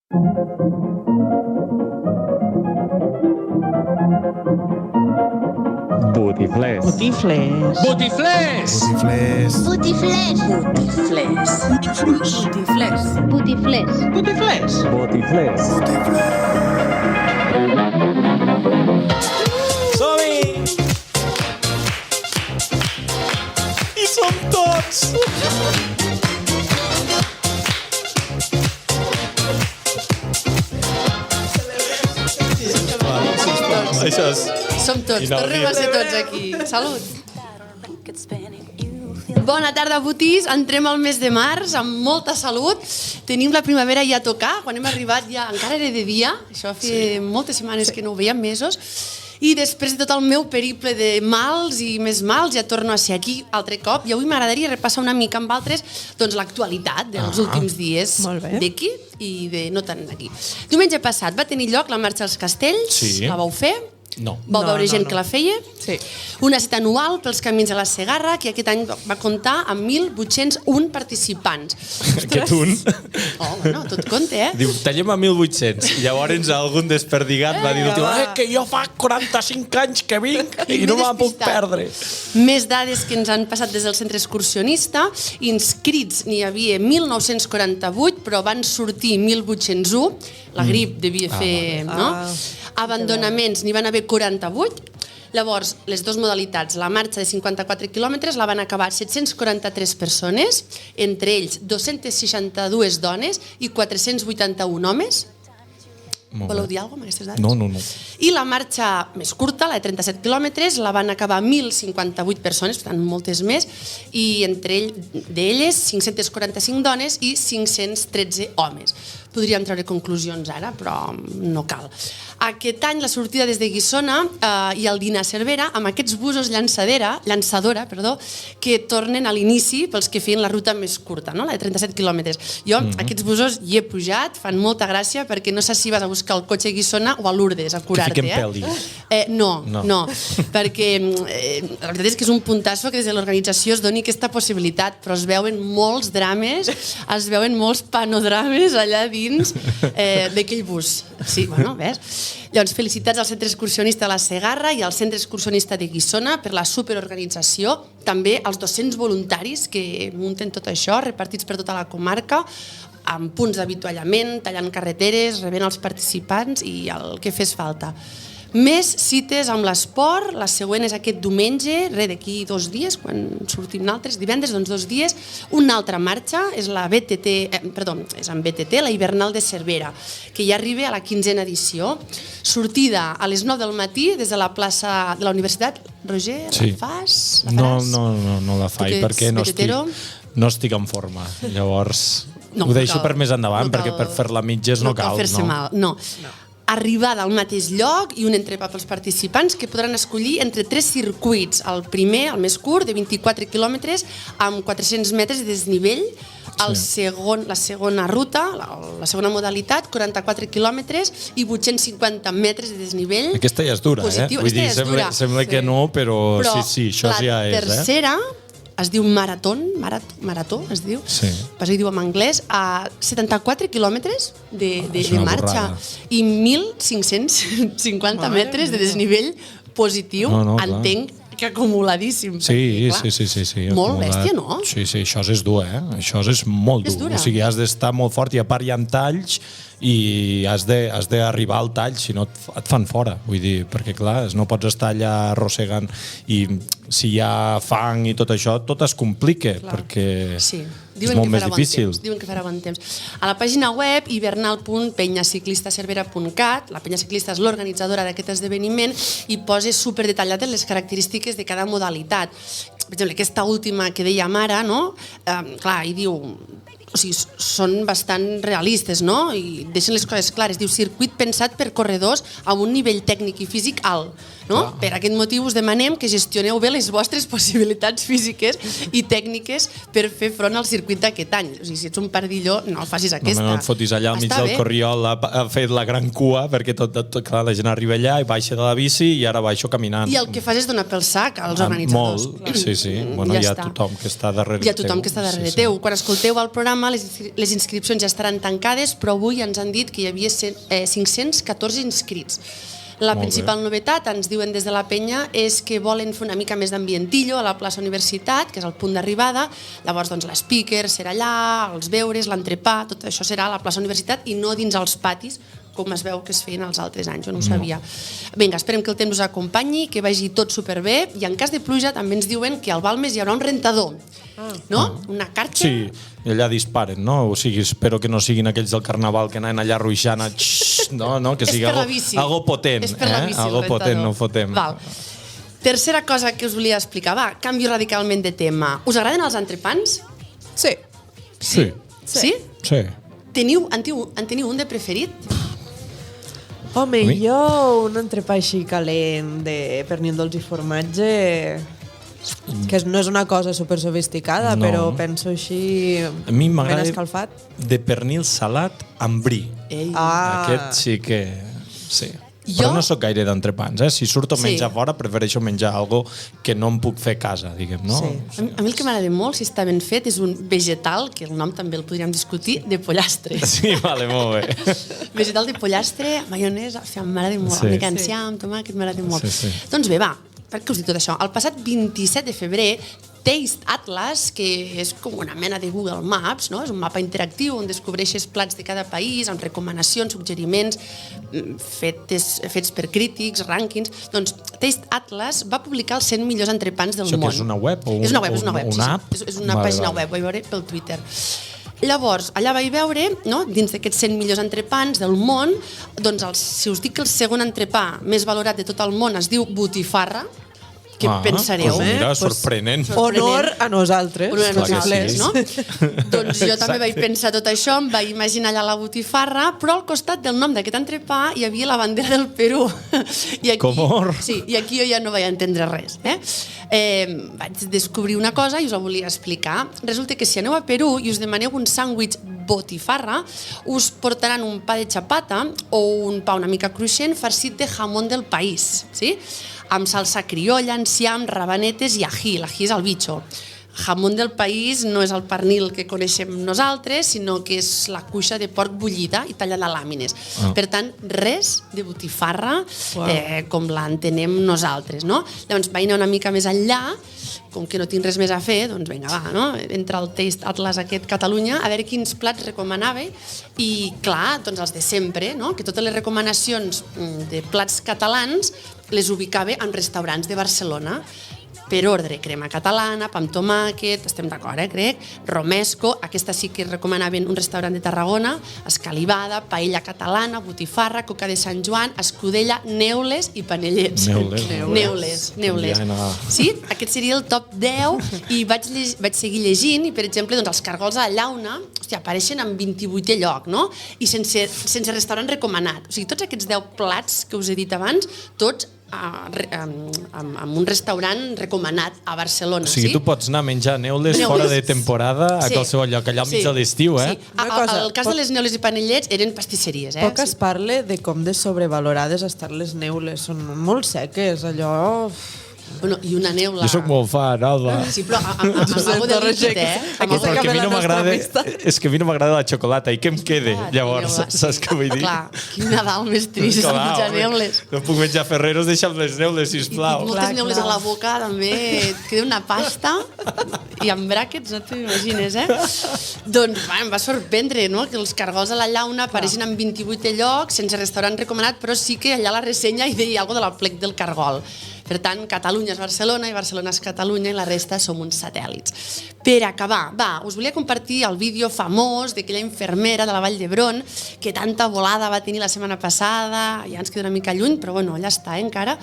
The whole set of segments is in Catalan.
Botiflers. Botiflers. Botiflers. Botiflers. Botiflers. Botiflers. Botiflers. Som-hi! I som tots! Això és... Som tots, tornem a ser tots aquí. Salut! Bona tarda, Botis. Entrem al mes de març amb molta salut. Tenim la primavera ja a tocar. Quan hem arribat ja encara era de dia. Això feia moltes setmanes que no ho veiem, mesos. I després de tot el meu periple de mals i més mals, ja torno a ser aquí altre cop. I avui m'agradaria repassar una mica amb altres l'actualitat dels últims dies d'aquí i de no tant d'aquí. Diumenge passat va tenir lloc la Marxa als Castells. La vau fer? No. Vau veure gent que la feia? Sí. Una cita anual pels camins de la Segarra, que aquest any va comptar amb 1.801 participants. Aquest un. Oh, bueno, tot compte, Diu, tallem a 1.800. I llavors algun desperdigat va dir, que jo fa 45 anys que vinc i no me'n puc perdre. Més dades que ens han passat des del centre excursionista. Inscrits n'hi havia 1.948, però van sortir 1.801. La grip devia fer... no? Abandonaments n'hi van haver 48. Llavors, les dues modalitats, la marxa de 54 quilòmetres la van acabar 743 persones, entre ells 262 dones i 481 homes. Voleu dir alguna cosa amb aquestes dades? No. I la marxa més curta, la de 37 quilòmetres, la van acabar 1.058 persones, per tant, moltes més, i entre d'elles 545 dones i 513 homes. Podríem treure conclusions ara, però no cal. Aquest any la sortida des de Guissona i el dinar a Cervera amb aquests busos llançadora, que tornen a l'inici pels que feien la ruta més curta, no? La de 37 quilòmetres. Jo aquests busos hi he pujat, fan molta gràcia perquè no sé si vas a buscar el cotxe a Guissona o a Lourdes a curar-te. Que fiquem pel·li. No, perquè la veritat és que és un puntasso que des de l'organització es doni aquesta possibilitat, però es veuen molts drames, es veuen molts panodrames allà dins d'aquell bus. Sí, bueno, ves? Llavors, felicitats al Centre Excursionista de la Segarra i al Centre Excursionista de Guissona per la superorganització, també als 200 voluntaris que munten tot això, repartits per tota la comarca, amb punts d'avituallament, tallant carreteres, rebent els participants i el que fes falta. Més cites amb l'esport, la següent és aquest diumenge, d'aquí 2 dies, quan sortim nosaltres, divendres, doncs 2 dies, una altra marxa, és la és amb BTT, la Hivernal de Cervera, que ja arriba a la 15a edició. Sortida a les 9 del matí des de la plaça de la Universitat. Roger, la fas? No la faig, perquè no estic en forma. Llavors, ho deixo per més endavant, perquè per fer-la mitges no cal. No cal fer-se mal, no. Arribada al mateix lloc i un entrepà pels participants que podran escollir entre 3 circuits. El primer, el més curt, de 24 quilòmetres, amb 400 metres de desnivell. La segona ruta, la segona modalitat, 44 quilòmetres i 850 metres de desnivell. Aquesta ja és dura, Vull dir, sembla que no, però sí, això ja és. La tercera es diu marató, es diu, pas hi diu en anglès, a 74 quilòmetres de marxa i 1.550 metres de desnivell positiu, entenc que acumuladíssim. Sí. Molt bèstia, no? Sí, això és dur, Això és molt dur. O sigui, has d'estar molt fort i a part hi ha talls i has d'arribar al tall, si no et fan fora, vull dir, perquè clar, no pots estar allà arrossegant i si hi ha fang i tot això, tot es complica, perquè és molt més difícil. Diuen que farà bon temps. A la pàgina web hivernal.penyaciclistacervera.cat, la Penya Ciclista és l'organitzadora d'aquest esdeveniment i posa superdetallat les característiques de cada modalitat. Per exemple, aquesta última que dèiem ara, no? Clar, hi diu... O sigui, són bastant realistes, no? I deixen les coses clares. Diu, circuit pensat per corredors amb un nivell tècnic i físic alt. No? Per aquest motiu us demanem que gestioneu bé les vostres possibilitats físiques i tècniques per fer front al circuit d'aquest any. O sigui, si ets un pardilló, no el facis aquesta. No et fotis allà al mig del Corriol a fer la gran cua, perquè clar, la gent arriba allà i baixa de la bici i ara baixo caminant. I el que fas és donar pel sac als organitzadors. Molt, sí. Bueno, hi ha tothom que està darrere teu. Hi ha tothom que està darrere teu. Quan escolteu el programa demà les inscripcions ja estaran tancades, però avui ens han dit que hi havia 514 inscrits. La principal novetat, ens diuen des de la penya, és que volen fer una mica més d'ambientillo a la plaça Universitat, que és el punt d'arribada. Llavors, doncs, l'speaker serà allà, els beures, l'entrepà, tot això serà a la plaça Universitat i no dins els patis, com es veu que es feien els altres anys, jo no ho sabia. Vinga, esperem que el temps us acompanyi, que vagi tot superbé, i en cas de pluja també ens diuen que al Balmes hi haurà un rentador, no? Una carxa. Sí, i allà disparen, no? O sigui, espero que no siguin aquells del carnaval que anaven allà ruixant, no? Que sigui algo potent, algo potent, no fotem. Val. Tercera cosa que us volia explicar, canvio radicalment de tema. Us agraden els entrepans? Sí. Sí. Sí? Sí. En teniu un de preferit? Home, jo un entrepà així calent de pernil dolç i formatge, que no és una cosa super sofisticada, però penso així a mi ben m'agrada escalfat. De pernil salat amb brie. Aquest sí que... Sí. Però no sóc gaire d'entrepans, Si surto a menjar fora, prefereixo menjar algo que no em puc fer a casa, diguem, no? Sí. A mi el que m'agrada molt, si està ben fet, és un vegetal, que el nom també el podríem discutir, de pollastre. Sí, vale, molt bé. Vegetal de pollastre, maionesa, m'agrada molt. Una mica enciam, tomàquet, m'agrada molt. Doncs bé, per què us dic tot això? El passat 27 de febrer, Taste Atlas, que és com una mena de Google Maps, no? És un mapa interactiu on descobreixes plats de cada país, amb recomanacions, suggeriments, fets per crítics, rànquings. Doncs Taste Atlas va publicar els 100 millors entrepans del món. Això que és una web? És una web, una app? És una pàgina web, ho vaig veure pel Twitter. Llavors, allà vaig veure, dins d'aquests 100 millors entrepans del món, doncs si us dic que el segon entrepà més valorat de tot el món es diu botifarra, què pensareu? Mira, sorprenent. Honor a nosaltres. Honor a nosaltres, no? Doncs jo també vaig pensar tot això, em vaig imaginar allà la botifarra, però al costat del nom d'aquest entrepà hi havia la bandera del Perú. Sí, i aquí jo ja no vaig entendre res. Vaig descobrir una cosa i us la volia explicar. Resulta que si aneu a Perú i us demaneu un sàndwich botifarra, us portaran un pa de chapata o un pa una mica cruixent farcit de jamón del país, sí? Amb salsa criolla, enciam, rabanetes i ají. L'ají és el bitxo. Jamón del país no és el pernil que coneixem nosaltres, sinó que és la cuixa de porc bullida i tallada a làmines. Per tant, res de botifarra com l'entenem nosaltres, no? Llavors vaig anar una mica més enllà, com que no tinc res més a fer, doncs vinga, no? Entra al Taste Atlas aquest Catalunya, a veure quins plats recomanava, i clar, doncs els de sempre, no? Que totes les recomanacions de plats catalans les ubicava en restaurants de Barcelona, per ordre, crema catalana, pa amb tomàquet, estem d'acord, crec, romesco, aquesta sí que recomanaven un restaurant de Tarragona, escalivada, paella catalana, botifarra, coca de Sant Joan, escudella, neules i panellets. Neules. Sí, aquest seria el top 10 i vaig seguir llegint i, per exemple, doncs, els cargols a la llauna apareixen en 28è lloc, no? I sense restaurant recomanat. O sigui, tots aquests 10 plats que us he dit abans, tots amb un restaurant recomanat a Barcelona. O sigui, tu pots anar a menjar neules fora de temporada a qualsevol lloc, allà al mig de l'estiu, El cas de les neules i panellets eren pastisseries, Poc es parla de com de sobrevalorades estan les neules, són molt seques, allò... Bueno, i una neula... Jo soc molt fan, Alba. Sí, però amb algo de líquid, Perquè a mi no m'agrada... És que a mi no m'agrada la xocolata, i què em quede, llavors? Saps què vull dir? Clar, quin Nadal més trist, menjar neules. No puc menjar Ferreros, deixa'm les neules, sisplau. I moltes neules a la boca, també, et queda una pasta, i amb bràquets, no t'ho imagines, Doncs, em va sorprendre, no?, que els cargols a la llauna apareixen en 28è lloc, sense restaurant recomanat, però sí que allà la ressenya hi deia alguna cosa de la plec del cargol. Per tant, Catalunya és Barcelona i Barcelona és Catalunya i la resta som uns satèl·lits. Per acabar, us volia compartir el vídeo famós d'aquella infermera de la Vall d'Hebron que tanta volada va tenir la setmana passada, ja ens queda una mica lluny, però bueno, allà està encara.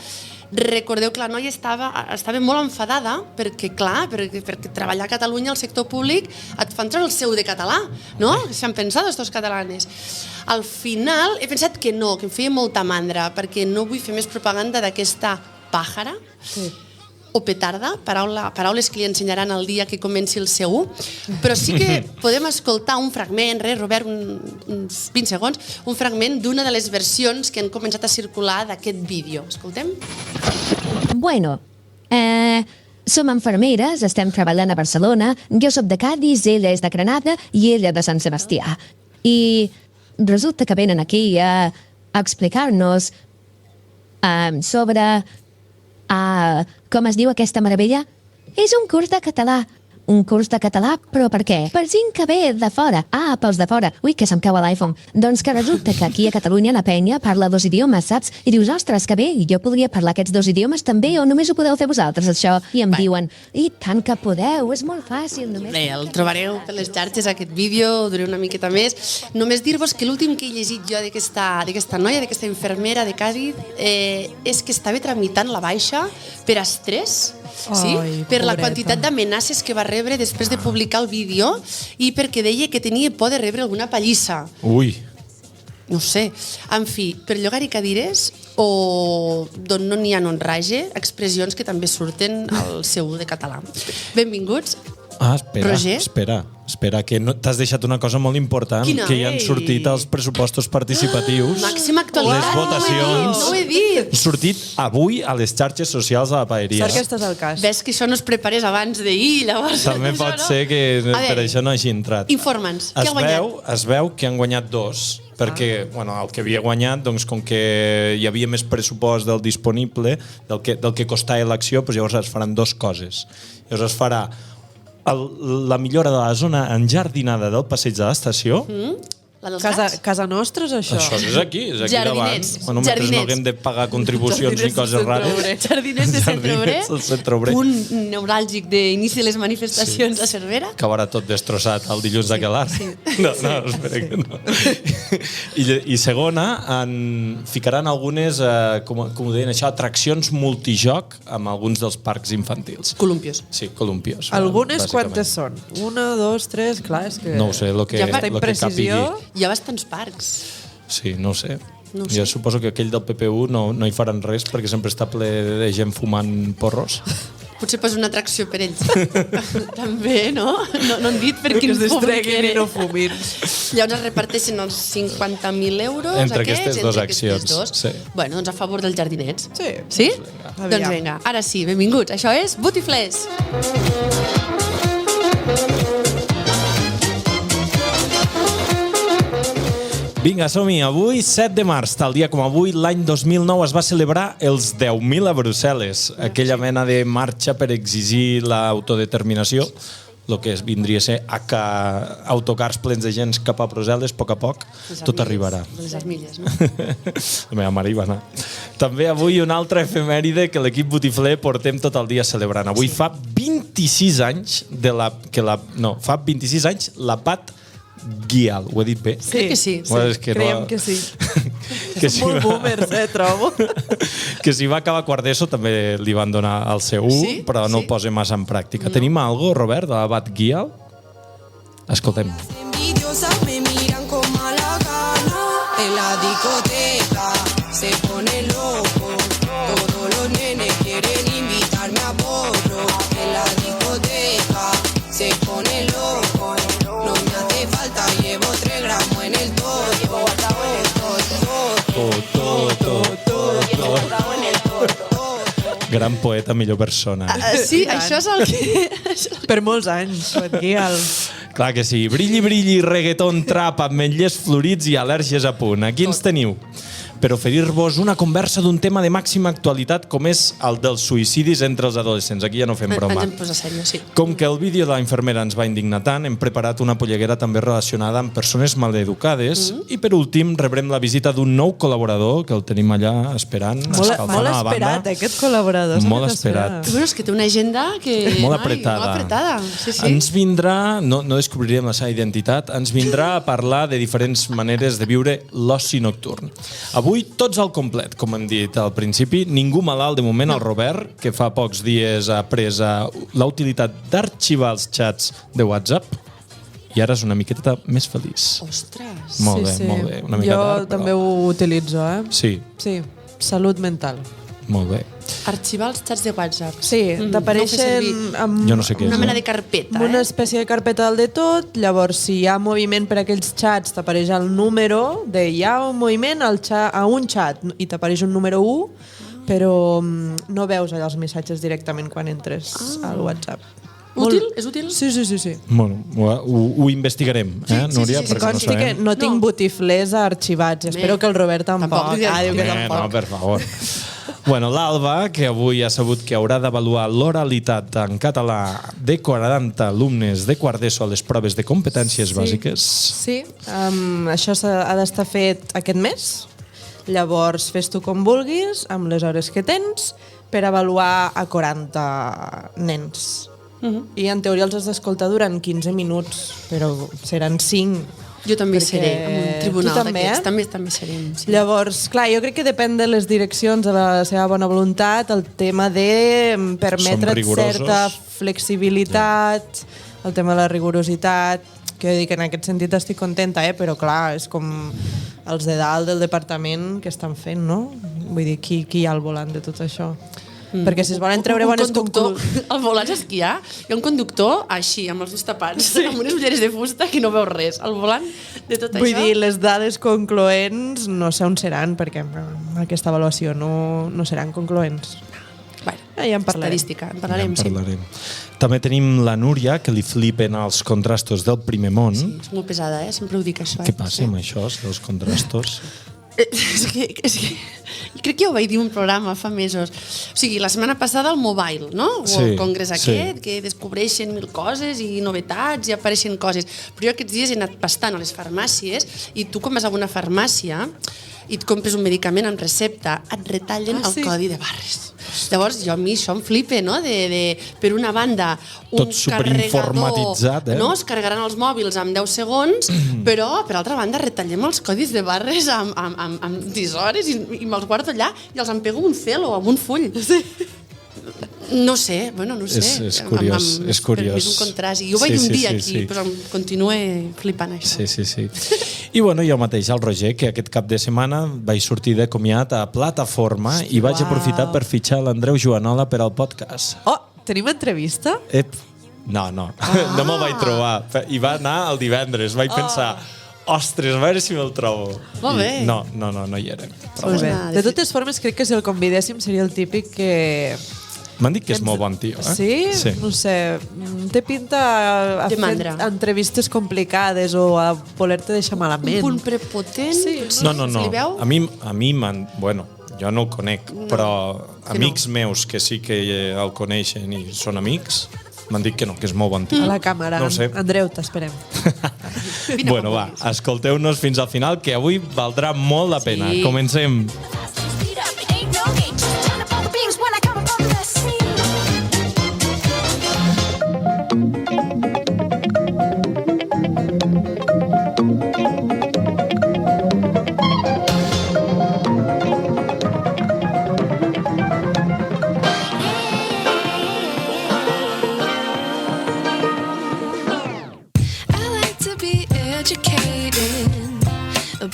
Recordeu que la noia estava molt enfadada perquè, clar, perquè treballar a Catalunya al sector públic et fan treure el seu de català, no? S'han pensat estos catalanes. Al final he pensat que no, que em feia molta mandra, perquè no vull fer més propaganda d'aquesta pàjara o petarda, paraules que li ensenyaran el dia que comenci el C1, però sí que podem escoltar un fragment, Robert, uns 20 segons, un fragment d'una de les versions que han començat a circular d'aquest vídeo. Escoltem? Bueno, Som infermeres, estem treballant a Barcelona, jo sóc de Cádiz, ella és de Granada i ella de Sant Sebastià. I resulta que venen aquí a explicar-nos sobre com es diu aquesta meravella? És un curs de català. Un curs de català, però per què? Per gent que ve de fora. Pels de fora. Ui, que se'm cau a l'iPhone. Doncs que resulta que aquí a Catalunya la penya parla 2 idiomes, saps? I dius, ostres, que bé, jo podria parlar aquests 2 idiomes també, o només ho podeu fer vosaltres, això? I em diuen, i tant que podeu, és molt fàcil. Només... Bé, el trobareu per les xarxes, aquest vídeo, duré una miqueta més. Només dir-vos que l'últim que he llegit jo d'aquesta noia, d'aquesta infermera de Cádiz, és que estava tramitant la baixa per estrès, sí? Per la quantitat d'amenaces que va rebre després de publicar el vídeo i perquè deia que tenia por de rebre alguna pallissa. Ui. No sé. En fi, per llogar i cadires o d'on no n'hi ha no en rage, expressions que també surten al seu de català. Benvinguts. Roger? Espera, que no, t'has deixat una cosa molt important. Quina? Que ja han sortit els pressupostos participatius. Màxima actualitat. Les votacions. No ho he dit. Han sortit avui a les xarxes socials de la paeria. Sort que estàs al cas. Ves que això no es preparés abans d'ahir, llavors... També pot ser que per això no hagi entrat. Informa'ns, què ha guanyat? Es veu que han guanyat 2, perquè el que havia guanyat, doncs, com que hi havia més pressupost del disponible, del que costava l'acció, doncs llavors es faran 2 coses. Llavors es farà la millora de la zona enjardinada del passeig de l'estació. La dels gats? Casa nostra és això? Això és aquí davant. Jardinets. Bueno, mentre no haguem de pagar contribucions ni coses rares. Jardinets de Centre Obrer. Punt neuràlgic d'inici de les manifestacions a Cervera. Acabarà tot destrossat el dilluns d'aquell art. No, espera que no. I segona, ficaran algunes, com ho deien això, atraccions multijoc amb alguns dels parcs infantils. Columpios. Sí, columpios. Algunes quantes són? 1, 2, 3, clar, és que... No ho sé, el que capigui. Hi ha bastants parcs. Sí, no ho sé. Jo suposo que aquell del PPU no hi faran res perquè sempre està ple de gent fumant porros. Potser posa una atracció per ells. També, no? No han dit per quin es públic distreguin i era. no fumin. Llavors es reparteixen els 50.000 euros Entre aquests, aquestes 2 accions. Sí. Bueno, doncs a favor dels jardinets. Sí. Sí? Vinga. Doncs vinga, ara sí, benvinguts. Això és Botiflers. Vinga, som-hi. Avui, 7 de març, tal dia com avui, l'any 2009 es va celebrar els 10.000 a Brussel·les, aquella mena de marxa per exigir l'autodeterminació, el que vindria a ser autocars plens de gent cap a Brussel·les, a poc, tot arribarà. Les armilles, no? La meva mare hi va anar. També avui una altra efemèride que l'equip Botifler portem tot el dia celebrant. Avui fa 26 anys fa 26 anys la Pat Guial, ho he dit bé? Crec que sí. Creiem que sí. Molt boomers, trobo. Que si va acabar quart d'ESO també li van donar el seu però no el posa massa en pràctica. Tenim algo, Robert, de la Pat Guial? Escoltem. Envidiosas me miran con mala gana. En la discoteca se pone loco. Todos los nenes quieren invitarme a porro. En la discoteca se pone loco. No me hace falta, llevo 3 gramos en el todo. Gran poeta, millor persona. Sí, això és el que... Per molts anys, aquí al... Clar que sí. Brilli, brilli, reggaeton, trap, ametllers florits i al·lèrgies a punt. Aquí ens teniu per oferir-vos una conversa d'un tema de màxima actualitat com és el dels suïcidis entre els adolescents. Aquí ja no fem broma. Ens hem posat sèrio, sí. Com que el vídeo de la infermera ens va indignar tant, hem preparat una polleguera també relacionada amb persones maleducades i per últim rebrem la visita d'un nou col·laborador que el tenim allà esperant, escalfant a la banda. Molt esperat, aquest col·laborador. Molt esperat. Bueno, és que té una agenda que... Molt apretada. Molt apretada, sí. Ens vindrà, no descobrirem la seva identitat, ens vindrà a parlar de diferents maneres de viure l'oci nocturn. Avui tots al complet, com hem dit al principi, ningú malalt de moment, el Robert, que fa pocs dies ha pres la utilitat d'arxivar els xats de WhatsApp i ara és una miqueta més feliç. Ostres! Molt bé. Una mica jo també ho utilitzo, Sí. Sí, salut mental. Molt bé. Arxivar els xats de WhatsApp. Sí, t'apareixen amb Jo no sé què és. Una mena de carpeta, amb una espècie de carpeta del de tot, llavors si hi ha moviment per aquells xats t'apareix el número de hi ha un moviment a un xat i t'apareix un número 1 però no veus allà els missatges directament quan entres al WhatsApp. Útil? És útil? Sí. Bueno, ho investigarem, Núria? Sí, consti que no tinc botiflers arxivats. Espero que el Robert tampoc. Diu que tampoc. No, per favor. Bueno, l'Alba, que avui ha sabut que haurà d'avaluar l'oralitat en català de 40 alumnes de quart d'ESO a les proves de competències bàsiques. Sí, això ha d'estar fet aquest mes. Llavors, fes tu com vulguis, amb les hores que tens, per avaluar a 40 nens. I en teoria els has d'escoltar durant 15 minuts, però seran 5. Jo també seré en un tribunal d'aquests. També serem. Sí. Llavors, clar, jo crec que depèn de les direccions, de la seva bona voluntat, el tema de permetre certa flexibilitat, el tema de la rigorositat, que jo dic, en aquest sentit estic contenta, però clar, és com els de dalt del departament que estan fent, no? Vull dir, qui hi ha al volant de tot això? Perquè si es volen treure bones conclusions... Al volant esquiar, hi ha un conductor així, amb els ulls tapats, amb unes ulleres de fusta que no veu res. Al volant de tot Vull això... dir, les dades concloents no sé on seran, perquè aquesta avaluació no seran concloents. Bueno, ja en parlarem. Estadística, en parlarem, També tenim la Núria, que li flipen els contrastos del primer món. Sí, és molt pesada, sempre ho dic això. Què passa amb això, dels contrastos? És que crec que ja ho vaig dir un programa fa mesos. O sigui, la setmana passada el Mobile, no? O el congrés aquest, que descobreixen 1000 coses i novetats i apareixen coses. Però jo aquests dies he anat pastant a les farmàcies i tu quan vas a una farmàcia i et compres un medicament amb recepta, et retallen el codi de barres. Llavors, a mi això em flipa, no? Per una banda, un tot superinformatitzat, no? Es carregaran els mòbils en 10 segons, però, per altra banda, retallem els codis de barres amb tisores i me'ls guardo allà i els empego amb un cel o amb un full. No sé, no sé. És curiós, és curiós. És un contrast. I jo ho vaig dir un dia aquí, però em continue flipant això. Sí. I jo mateix, el Roger, que aquest cap de setmana vaig sortir de comiat a Plataforma i vaig aprofitar per fitxar l'Andreu Joanola per al podcast. Oh, tenim entrevista? No me'l vaig trobar. I va anar el divendres, vaig pensar... Ostres, a veure si me'l trobo. Molt bé. No hi era. Molt bé. De totes formes, crec que si el convidéssim seria el típic que... M'han dit que és molt bon tio, Sí? No sé, té pinta a fer entrevistes complicades o a voler-te deixar malament. Un punt prepotent? Sí. No. A mi m'han... Bueno, jo no el conec, però amics meus que sí que el coneixen i són amics, m'han dit que no, que és molt bon tio. A la càmera. No sé. Andreu, t'esperem. Bueno, va, escolteu-nos fins al final, que avui valdrà molt la pena. Comencem.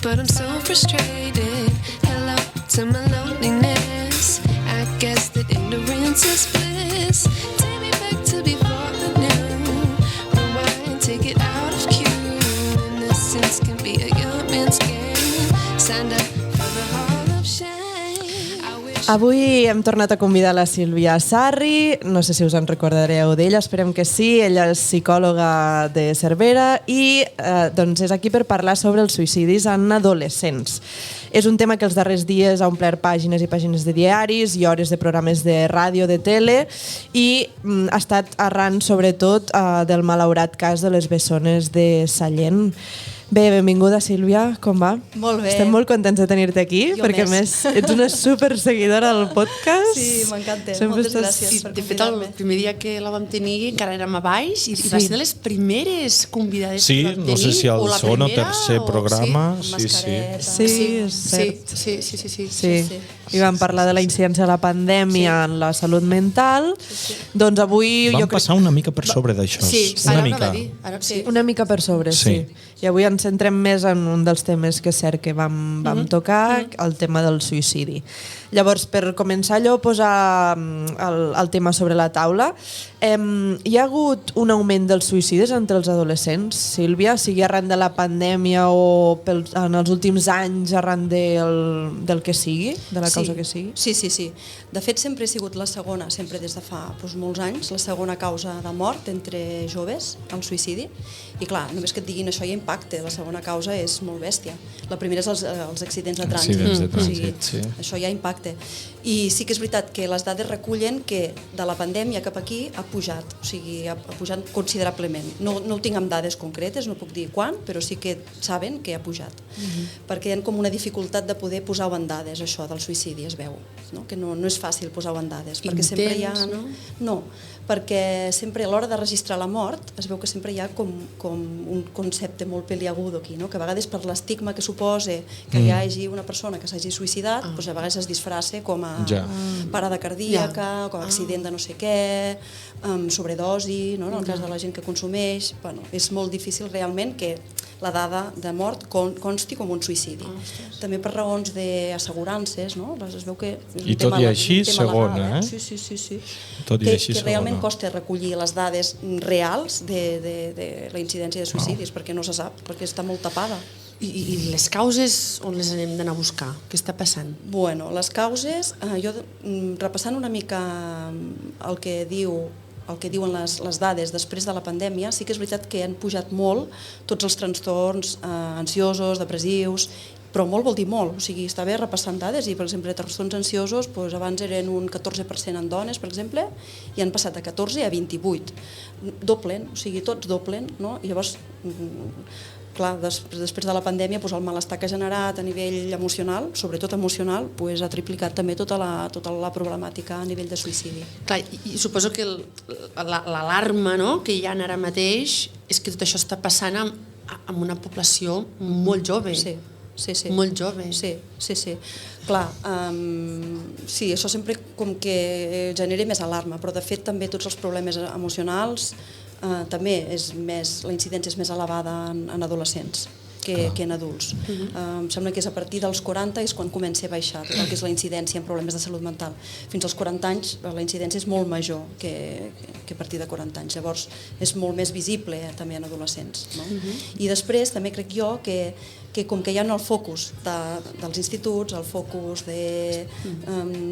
But I'm so frustrated. Hello to my loneliness. I guess that ignorance is bliss. Take me back to before I knew. Rewind, take it out of cue. Innocence can be a young man's game. Signed up for the hall of shame. Avui hem tornat a convidar la Sílvia Sarri, no sé si us en recordareu d'ella, esperem que sí, ella és psicòloga de Cervera i doncs és aquí per parlar sobre els suïcidis en adolescents. És un tema que els darrers dies ha omplert pàgines i pàgines de diaris i hores de programes de ràdio, de tele i ha estat arran sobretot del malaurat cas de les bessones de Sallent. Bé, benvinguda, Sílvia, com va? Molt bé. Estem molt contents de tenir-te aquí, perquè a més ets una superseguidora del podcast. Sí, m'encanta. Moltes gràcies per convidar-me. El primer dia que la vam tenir encara érem a baix i va ser de les primeres convidades que vam tenir. No sé si el segon o tercer programa. Sí, és cert. Sí. I vam parlar de la incidència de la pandèmia en la salut mental. Doncs avui... Vam passar una mica per sobre d'això. Sí, una mica per sobre, sí. I avui ens centrem més en un dels temes que és cert que vam tocar, el tema del suïcidi. Llavors, per començar allò, posar el tema sobre la taula, hi ha hagut un augment dels suïcidis entre els adolescents, Sílvia, sigui arran de la pandèmia o en els últims anys arran del que sigui, de la causa que sigui? Sí. De fet, sempre ha sigut la segona, sempre des de fa molts anys, la segona causa de mort entre joves, el suïcidi. I clar, només que et diguin això ja impacta, la segona causa és molt bèstia. La primera és els accidents de trànsit. Accidents de trànsit, sí. Això ja impacta. I sí que és veritat que les dades recullen que de la pandèmia cap aquí ha pujat, o sigui, ha pujat considerablement. No ho tinc amb dades concretes, no puc dir quan, però sí que saben que ha pujat. Perquè hi ha com una dificultat de poder posar-ho en dades, això del suïcidi, es veu. No? Que no és fàcil posar-ho en dades. Perquè sempre hi ha... No, perquè sempre a l'hora de registrar la mort es veu que sempre hi ha com un concepte molt peliagudo aquí, no? Que a vegades per l'estigma que suposa que hi hagi una persona que s'hagi suïcidat, doncs a vegades es disfraça com a parada cardíaca, com a accident de no sé què, sobredosi, no? En el cas de la gent que consumeix. Bueno, és molt difícil realment que la dada de mort consti com un suïcidi. També per raons d'assegurances, no? Es veu que... I tot i així, segona, eh? Sí. Tot i així, que realment segona. costa recollir les dades reals de la incidència de suïcidis, perquè no se sap, perquè està molt tapada. I les causes on les anem d'anar a buscar? Què està passant? Bueno, les causes, jo repassant una mica el que diuen les dades després de la pandèmia, sí que és veritat que han pujat molt tots els trastorns ansiosos, depressius, però molt vol dir molt, o sigui, està bé repassant dades i, per exemple, trastorns ansiosos abans eren un 14% en dones, per exemple, i han passat de 14 a 28. Doblen, o sigui, tots doblen, no? I llavors, clar, després de la pandèmia, el malestar que ha generat a nivell emocional, sobretot emocional, ha triplicat també tota la problemàtica a nivell de suïcidi. Clar, i suposo que l'alarma que hi ha ara mateix és que tot això està passant amb una població molt jove. Sí. Molt jove. Sí. Clar, sí, això sempre com que genera més alarma, però de fet també tots els problemes emocionals també la incidència és més elevada en adolescents que en adults. Em sembla que és a partir dels 40 és quan comença a baixar tot el que és la incidència en problemes de salut mental. Fins als 40 anys la incidència és molt major que a partir de 40 anys. Llavors és molt més visible també en adolescents. No? I després també crec jo que com que hi ha el focus dels instituts, el focus de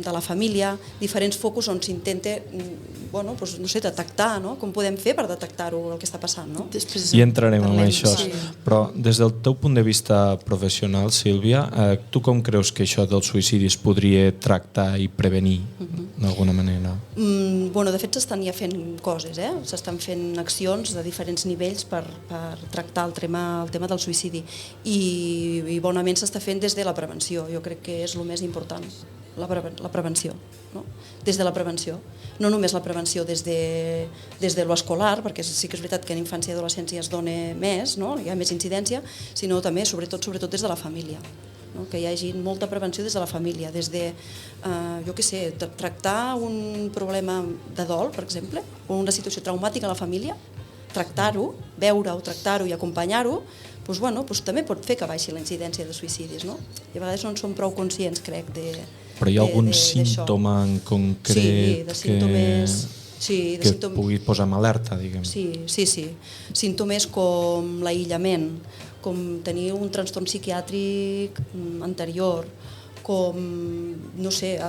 la família, diferents focus on s'intenta detectar, com podem fer per detectar-ho, el que està passant. I entrarem en això. Però des del teu punt de vista professional, Sílvia, tu com creus que això del suïcidi es podria tractar i prevenir d'alguna manera? De fet s'estan ja fent coses, s'estan fent accions de diferents nivells per tractar el tema del suïcidi i bonament s'està fent des de la prevenció. Jo crec que és el més important, la prevenció. Des de la prevenció. No només la prevenció des de l'escolar, perquè sí que és veritat que en infància i adolescència es dona més, hi ha més incidència, sinó també, sobretot des de la família. Que hi hagi molta prevenció des de la família, des de, tractar un problema de dol, per exemple, o una situació traumàtica a la família, tractar-ho, veure-ho, tractar-ho i acompanyar-ho, també pot fer que baixi la incidència de suïcidis. I a vegades no en som prou conscients, crec, però hi ha algun símptoma en concret que pugui posar en alerta, diguem? Sí. Símptomes com l'aïllament, com tenir un trastorn psiquiàtric anterior, com,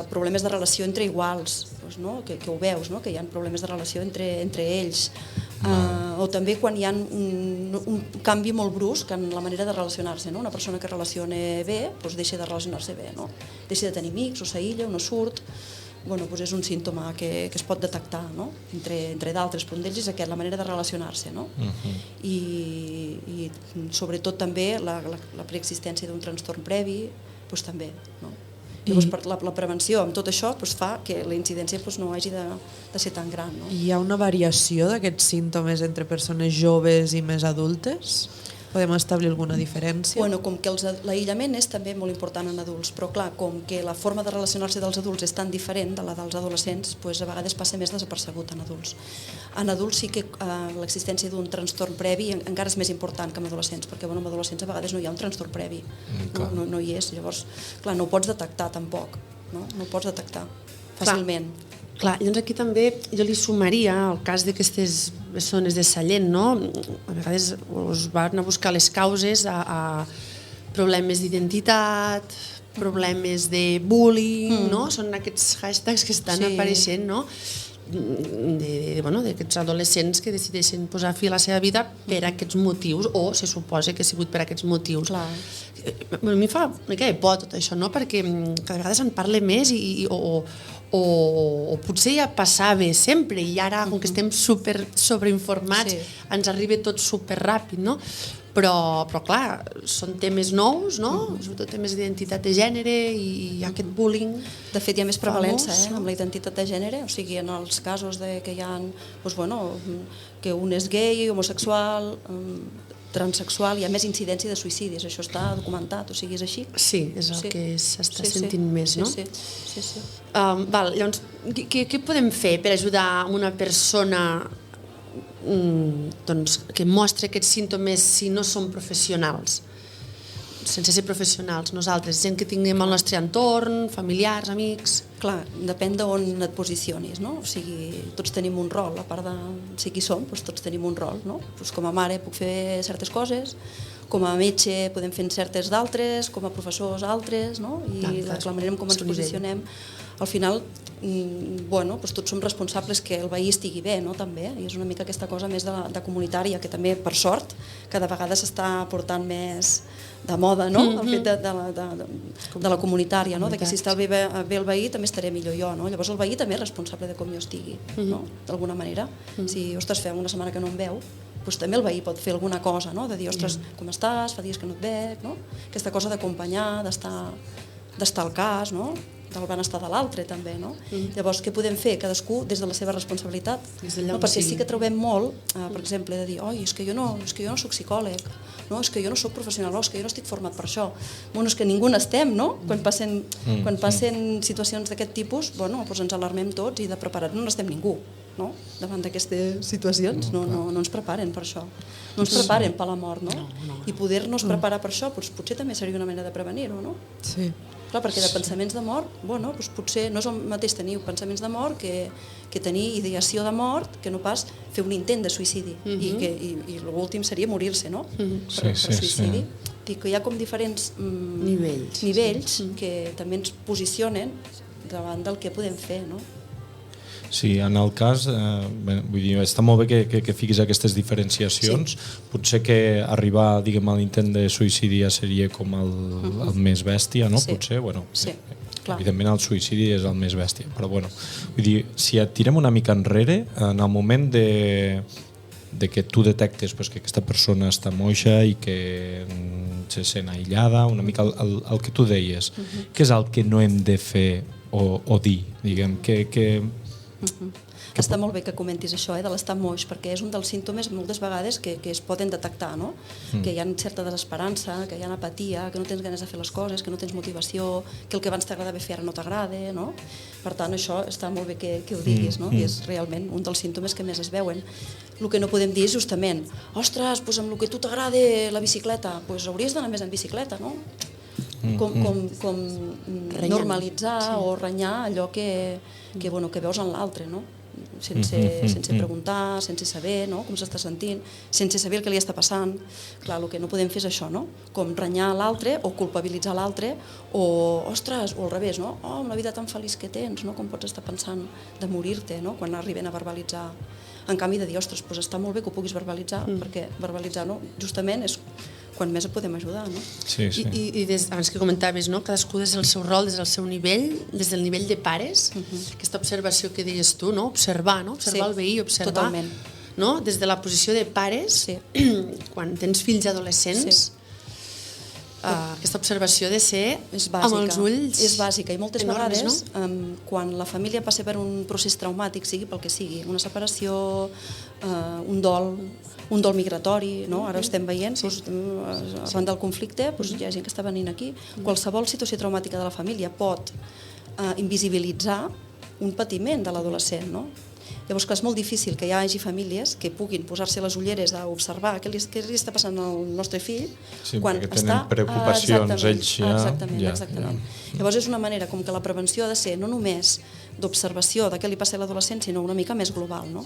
problemes de relació entre iguals, que ho veus, que hi ha problemes de relació entre ells, o també quan hi ha un canvi molt brusc en la manera de relacionar-se. Una persona que relaciona bé deixa de relacionar-se bé, deixa de tenir amics o s'aïlla o no surt. És un símptoma que es pot detectar entre d'altres, però un d'ells és aquest, la manera de relacionar-se. I sobretot també la preexistència d'un trastorn previ, també. Llavors, la prevenció amb tot això fa que la incidència no hagi de ser tan gran. Hi ha una variació d'aquests símptomes entre persones joves i més adultes? podem establir alguna diferència? Bueno, com que l'aïllament és també molt important en adults, però clar, com que la forma de relacionar-se dels adults és tan diferent de la dels adolescents, doncs a vegades passa més desapercebut en adults. En adults sí que l'existència d'un trastorn previ encara és més important que en adolescents, perquè en adolescents a vegades no hi ha un trastorn previ, no hi és, llavors clar, no ho pots detectar tampoc, no ho pots detectar fàcilment. Clar, llavors aquí també jo li sumaria el cas d'aquestes bessones de Sallent, no? A vegades us van a buscar les causes a problemes d'identitat, problemes de bullying, no? Són aquests hashtags que estan apareixent, no? D'aquests adolescents que decideixen posar fi a la seva vida per aquests motius, o se suposa que ha sigut per aquests motius. A mi fa una mica de por tot això, no? Perquè cada vegada se'n parla més o potser ja passava sempre i ara, com que estem super sobreinformats, ens arriba tot super ràpid, no? Però clar, són temes nous, no? Sobretot temes d'identitat de gènere i aquest bullying. De fet, hi ha més prevalença amb la identitat de gènere, o sigui, en els casos que hi ha, que un és gay, homosexual, transsexual, hi ha més incidència de suïcidis, això està documentat, o sigui, és així? Sí, és el que s'està sentint més, no? Sí. Llavors, què podem fer per ajudar una persona que mostra aquests símptomes si no som professionals? Sense ser professionals, nosaltres, gent que tinguem al nostre entorn, familiars, amics... Clar, depèn d'on et posicionis, no? O sigui, tots tenim un rol, a part de ser qui som, doncs tots tenim un rol, no? Doncs com a mare puc fer certes coses, com a metge podem fer certes d'altres, com a professors altres, no? I la manera com ens posicionem, al final, doncs tots som responsables que el veí estigui bé, no? També, i és una mica aquesta cosa més de comunitària, que també, per sort, cada vegada s'està portant més de moda, no? El fet de la comunitària, no? De que si està bé el veí també estaré millor jo, no? Llavors el veí també és responsable de com jo estigui, no? D'alguna manera. Si, ostres, fem una setmana que no em veu, doncs també el veí pot fer alguna cosa, no? De dir, ostres, com estàs? Fa dies que no et veig, no? Aquesta cosa d'acompanyar, d'estar al cas, no? Del benestar de l'altre també, no? Llavors, què podem fer? Cadascú des de la seva responsabilitat. Perquè sí que trobem molt, per exemple, de dir, oi, és que jo no soc psicòleg, no? És que jo no soc professional, és que jo no estic format per això. Bueno, és que ningú n'estem, no? Quan passen situacions d'aquest tipus, bueno, doncs ens alarmem tots i de preparat no n'estem ningú, no? Davant d'aquestes situacions, no ens preparen per això. No ens preparen per la mort, no? I poder-nos preparar per això, potser també seria una manera de prevenir-ho, no? Sí. Clar, perquè de pensaments de mort, bueno, doncs potser no és el mateix tenir pensaments de mort que tenir ideació de mort, que no pas fer un intent de suïcidi. I l'últim seria morir-se, no? Per suïcidi. Dic que hi ha com diferents nivells que també ens posicionen davant del que podem fer, no? Sí, en el cas, vull dir, està molt bé que fiquis aquestes diferenciacions. Potser que arribar, diguem, a l'intent de suïcidi ja seria com el més bèstia, no? Potser, bueno, evidentment el suïcidi és el més bèstia, però bueno, vull dir, si et tirem una mica enrere, en el moment de que tu detectes que aquesta persona està moixa i que se sent aïllada, una mica el que tu deies, què és el que no hem de fer o dir, diguem, que Està molt bé que comentis això, de l'estar moix, perquè és un dels símptomes moltes vegades que es poden detectar, no? Que hi ha certa desesperança, que hi ha apatia, que no tens ganes de fer les coses, que no tens motivació, que el que abans t'agradava fer ara no t'agrada, no? Per tant, això està molt bé que ho diguis, no? I és realment un dels símptomes que més es veuen. El que no podem dir és justament, ostres, doncs amb el que a tu t'agrada la bicicleta, doncs hauries d'anar més en bicicleta, no? Com normalitzar o renyar allò que veus en l'altre, no? Sense preguntar, sense saber com s'està sentint, sense saber el que li està passant. Clar, el que no podem fer és això, no? Com renyar l'altre o culpabilitzar l'altre o, ostres, o al revés, no? Oh, amb la vida tan feliç que tens, no? Com pots estar pensant de morir-te, no? Quan arriben a verbalitzar. En canvi de dir, ostres, doncs està molt bé que ho puguis verbalitzar, perquè verbalitzar, no? Justament és quan més et podem ajudar, no? Sí. I abans que comentaves, no? Cadascú des del seu rol, des del seu nivell, des del nivell de pares, aquesta observació que deies tu, no? Observar, no? Observar el veí, observar. Totalment. No? Des de la posició de pares, quan tens fills adolescents, aquesta observació de ser és bàsica, amb els ulls és bàsica i moltes enormes, vegades quan la família passa per un procés traumàtic, sigui pel que sigui, una separació, un dol migratori, no? Ara estem veient, arran del conflicte, hi ha gent que està venint aquí. Qualsevol situació traumàtica de la família pot invisibilitzar un patiment de l'adolescent, no? Llavors, clar, és molt difícil que hi hagi famílies que puguin posar-se les ulleres a observar què li està passant al nostre fill quan perquè tenen està... preocupacions, ells ja... Exactament. Llavors és una manera com que la prevenció ha de ser no només d'observació de què li passa a l'adolescent, sinó una mica més global, no?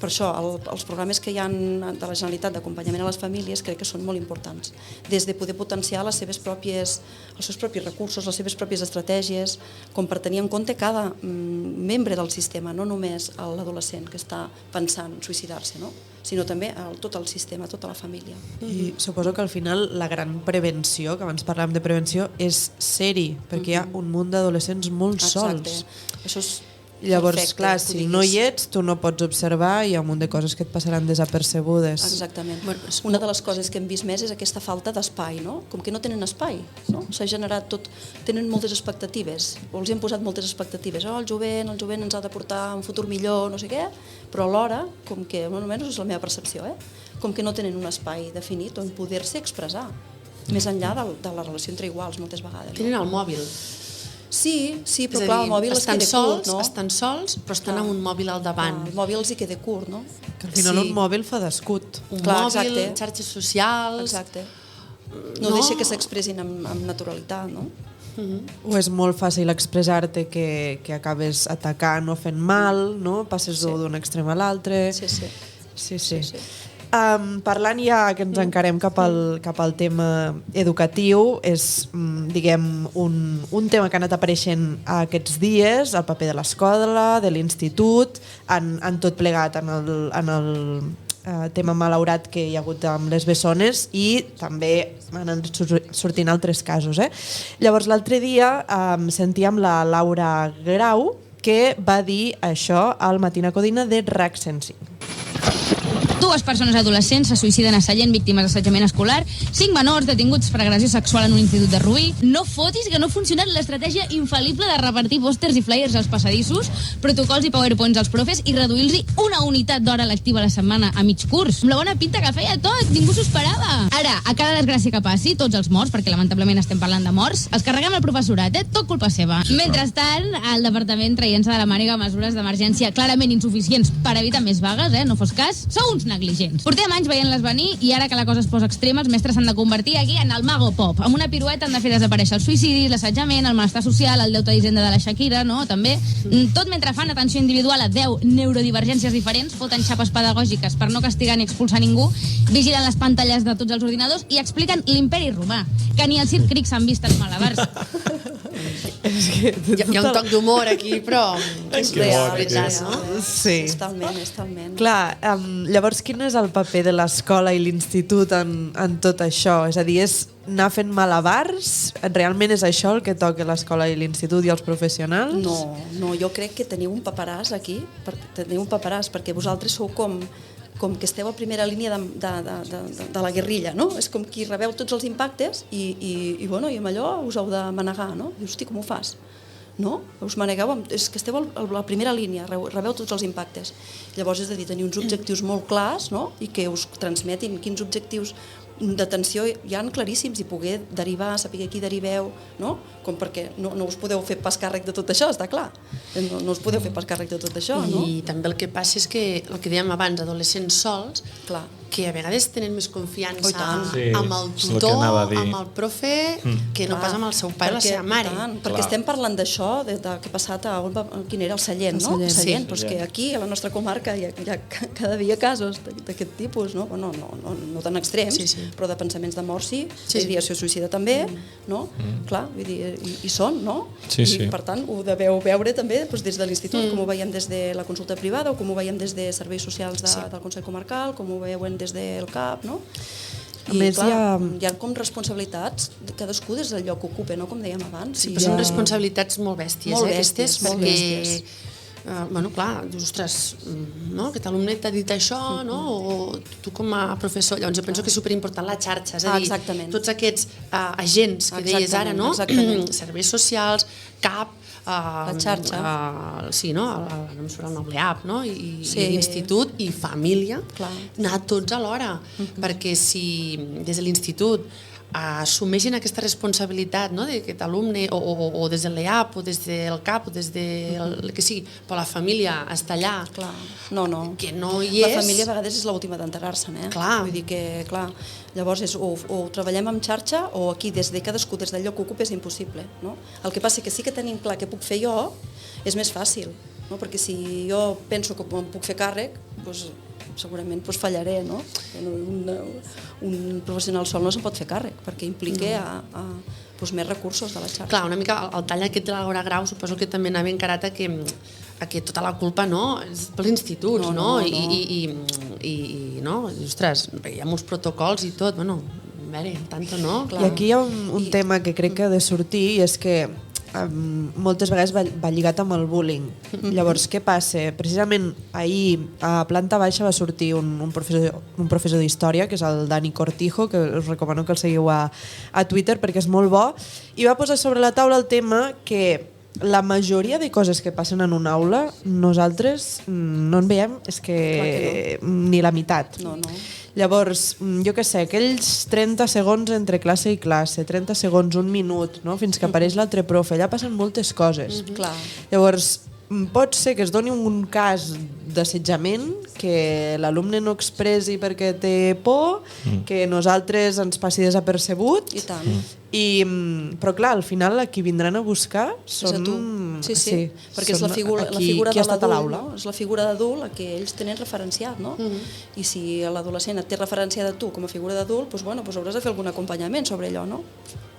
Per això, els programes que hi ha de la Generalitat d'acompanyament a les famílies crec que són molt importants, des de poder potenciar els seus propis recursos, les seves pròpies estratègies, com per tenir en compte cada membre del sistema, no només l'adolescent que està pensant suïcidar-se, no? Sinó també tot el sistema, tota la família. I suposo que al final la gran prevenció, que abans parlàvem de prevenció, és ser-hi, perquè hi ha un munt d'adolescents molt sols. Això és llavors, perfecte, clar, si no hi ets, tu no pots observar i hi ha un munt de coses que et passaran desapercebudes. Exactament. Una de les coses que hem vist més és aquesta falta d'espai, no? Com que no tenen espai, no? S'ha generat tot... Tenen moltes expectatives, o els hi han posat moltes expectatives. El jovent ens ha de portar un futur millor, no sé què, però alhora, com que, almenys és la meva percepció, com que no tenen un espai definit on poder-se expressar, més enllà de la relació entre iguals, moltes vegades. Tenen el mòbil. Sí, però clar, el mòbil es queda curt, no? Estan sols, però estan amb un mòbil al davant. El mòbil els hi queda curt, no? Que al final un mòbil fa d'escut. Un mòbil, xarxes socials... Exacte. No deixa que s'expressin amb naturalitat, no? O és molt fàcil expressar-te que acabes atacant o fent mal, no? Passes d'un extrem a l'altre... Sí. Parlant ja que ens encarem cap al tema educatiu, és, diguem, un tema que ha anat apareixent aquests dies, el paper de l'escola, de l'institut, en tot plegat, en el tema malaurat que hi ha hagut amb les bessones i també han anat sortint altres casos. Llavors, l'altre dia sentíem la Laura Grau, que va dir això al Matina Codina de RAC 105. 2 persones adolescents se suïciden a Sallent víctimes d'assetjament escolar, 5 menors detinguts per agressió sexual en un institut de Rubí. No fotis que no ha funcionat l'estratègia infal·lible de repartir pòsters i flyers als passadissos, protocols i powerpoints als profes i reduir-los una unitat d'hora lectiva a la setmana a mig curs. Amb la bona pinta que feia tot, ningú s'ho esperava. Ara, a cada desgràcia que passi, tots els morts, perquè lamentablement estem parlant de morts, els carreguem al professorat, tot culpa seva. Mentrestant, el departament traient-se de la màniga mesures d'emergència clarament insuficients per evitar més vagues, no fos cas, sou uns negligents. Portem anys veient-les venir i ara que la cosa es posa extrema, els mestres s'han de convertir aquí en el mago pop. Amb una pirueta han de fer desaparèixer els suïcidis, l'assetjament, el malestar social, el deute d'Hisenda de la Shakira, no? També. Tot mentre fan atenció individual a 10 neurodivergències diferents, foten xapes pedagògiques per no castigar ni expulsar ningú, vigilen les pantalles de tots els ordinadors i expliquen l'imperi romà, que ni el Circ Cric s'han vist els malabars. Hi ha un toc d'humor aquí, però és real, no? Sí. És talment. Clar, llavors quin és el paper de l'escola i l'institut en tot això? És a dir, és anar fent malabars? Realment és això el que toca l'escola i l'institut i els professionals? No, jo crec que teniu un paperàs aquí, perquè vosaltres sou com que esteu a primera línia de la guerrilla, no? És com qui rebeu tots els impactes i amb allò us heu de manegar, no? I hosti, com ho fas? No? Us manegueu, és que esteu a la primera línia, rebeu tots els impactes. Llavors, és a dir, tenir uns objectius molt clars, no? I que us transmetin quins objectius d'atenció hi ha claríssims i poder derivar, saber qui deriveu, no? Com perquè no us podeu fer pas càrrec de tot això, està clar. No us podeu fer pas càrrec de tot això, no? I també el que passa és que, el que dèiem abans, adolescents sols, que a vegades tenen més confiança amb el tutor, amb el profe, que no pas amb el seu pare o la seva mare. Perquè estem parlant d'això, que ha passat quin era el Sallent, no? El Sallent, però és que aquí, a la nostra comarca, hi ha cada dia casos d'aquest tipus, no? No tan extrems, però de pensaments de mort sí, d'ideació suïcida també, no? Clar, vull dir, hi són, no? I per tant ho deveu veure també des de l'institut, com ho veiem des de la consulta privada o com ho veiem des de serveis socials del Consell Comarcal, com ho veuen des del CAP, no? I clar, hi ha com responsabilitats cadascú des del lloc que ocupa, no? Com dèiem abans. Sí, però són responsabilitats molt bèsties, aquestes, perquè bueno, clar, dius, ostres, no? Aquest alumne t'ha dit això, no? O tu com a professor. Llavors jo penso que és superimportant la xarxa, és a dir, tots aquests agents que deies ara, no? Serveis socials, CAP, la xarxa. Sí, no? No em surt el nom, l'EAP, no? I l'institut i família, anar tots alhora, perquè si des de l'institut assumeixin aquesta responsabilitat, no? D'aquest alumne, o des de l'EAP, o des del CAP, o des del que sigui, però la família està allà, que no hi és... La família a vegades és l'última d'enterar-se'n, Vull dir que, clar, llavors o treballem en xarxa o aquí des de cadascú, des del lloc que ocupa és impossible, no? El que passa que sí que tenim clar què puc fer jo és més fàcil, no? Perquè si jo penso que em puc fer càrrec, doncs segurament fallaré, no? Un professional sol no se'n pot fer càrrec, perquè implica més recursos de la xarxa. Clar, una mica el tall aquest de l'Aura Grau suposo que també anava encarat a que tota la culpa és pels instituts, no? I ostres, hi ha molts protocols i tot, bueno, tanto no. I aquí hi ha un tema que crec que ha de sortir i és que moltes vegades va lligat amb el bullying. Llavors, què passa? Precisament ahir a planta baixa va sortir un professor d'història, que és el Dani Cortijo, que us recomano que el seguiu a Twitter perquè és molt bo, i va posar sobre la taula el tema que la majoria de coses que passen en una aula nosaltres no en veiem, és que ni la meitat. Llavors, jo què sé, aquells 30 segons entre classe i classe, 30 segons, un minut, fins que apareix l'altre profe, allà passen moltes coses. Llavors, pot ser que es doni un cas d'assetjament, que l'alumne no expressi perquè té por, que nosaltres ens passi desapercebut, però clar, al final qui vindran a buscar són... Sí, perquè és la figura de l'adult, és la figura d'adult a què ells tenen referenciat, no? I si l'adolescent et té referenciat a tu com a figura d'adult, doncs hauràs de fer algun acompanyament sobre allò, no?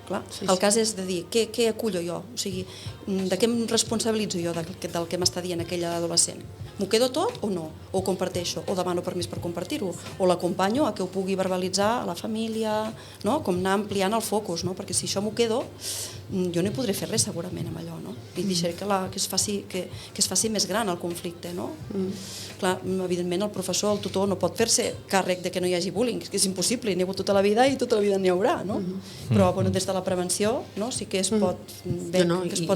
El cas és de dir, què acullo jo? O sigui, de què em responsabilitzo jo del que m'està dient aquell adolescent? M'ho quedo tot o no? O comparteixo? O demano permís per compartir-ho? O l'acompanyo a que ho pugui verbalitzar a la família, com anar ampliant el focus, perquè si això m'ho quedo, jo no hi podré fer res segurament amb allò, i deixaré que es faci més gran el conflicte, no? Clar, evidentment el professor, el tutor, no pot fer-se càrrec de que no hi hagi bullying, que és impossible, n'hi ha hagut tota la vida i tota la vida n'hi haurà, no? Però des de la prevenció sí que es pot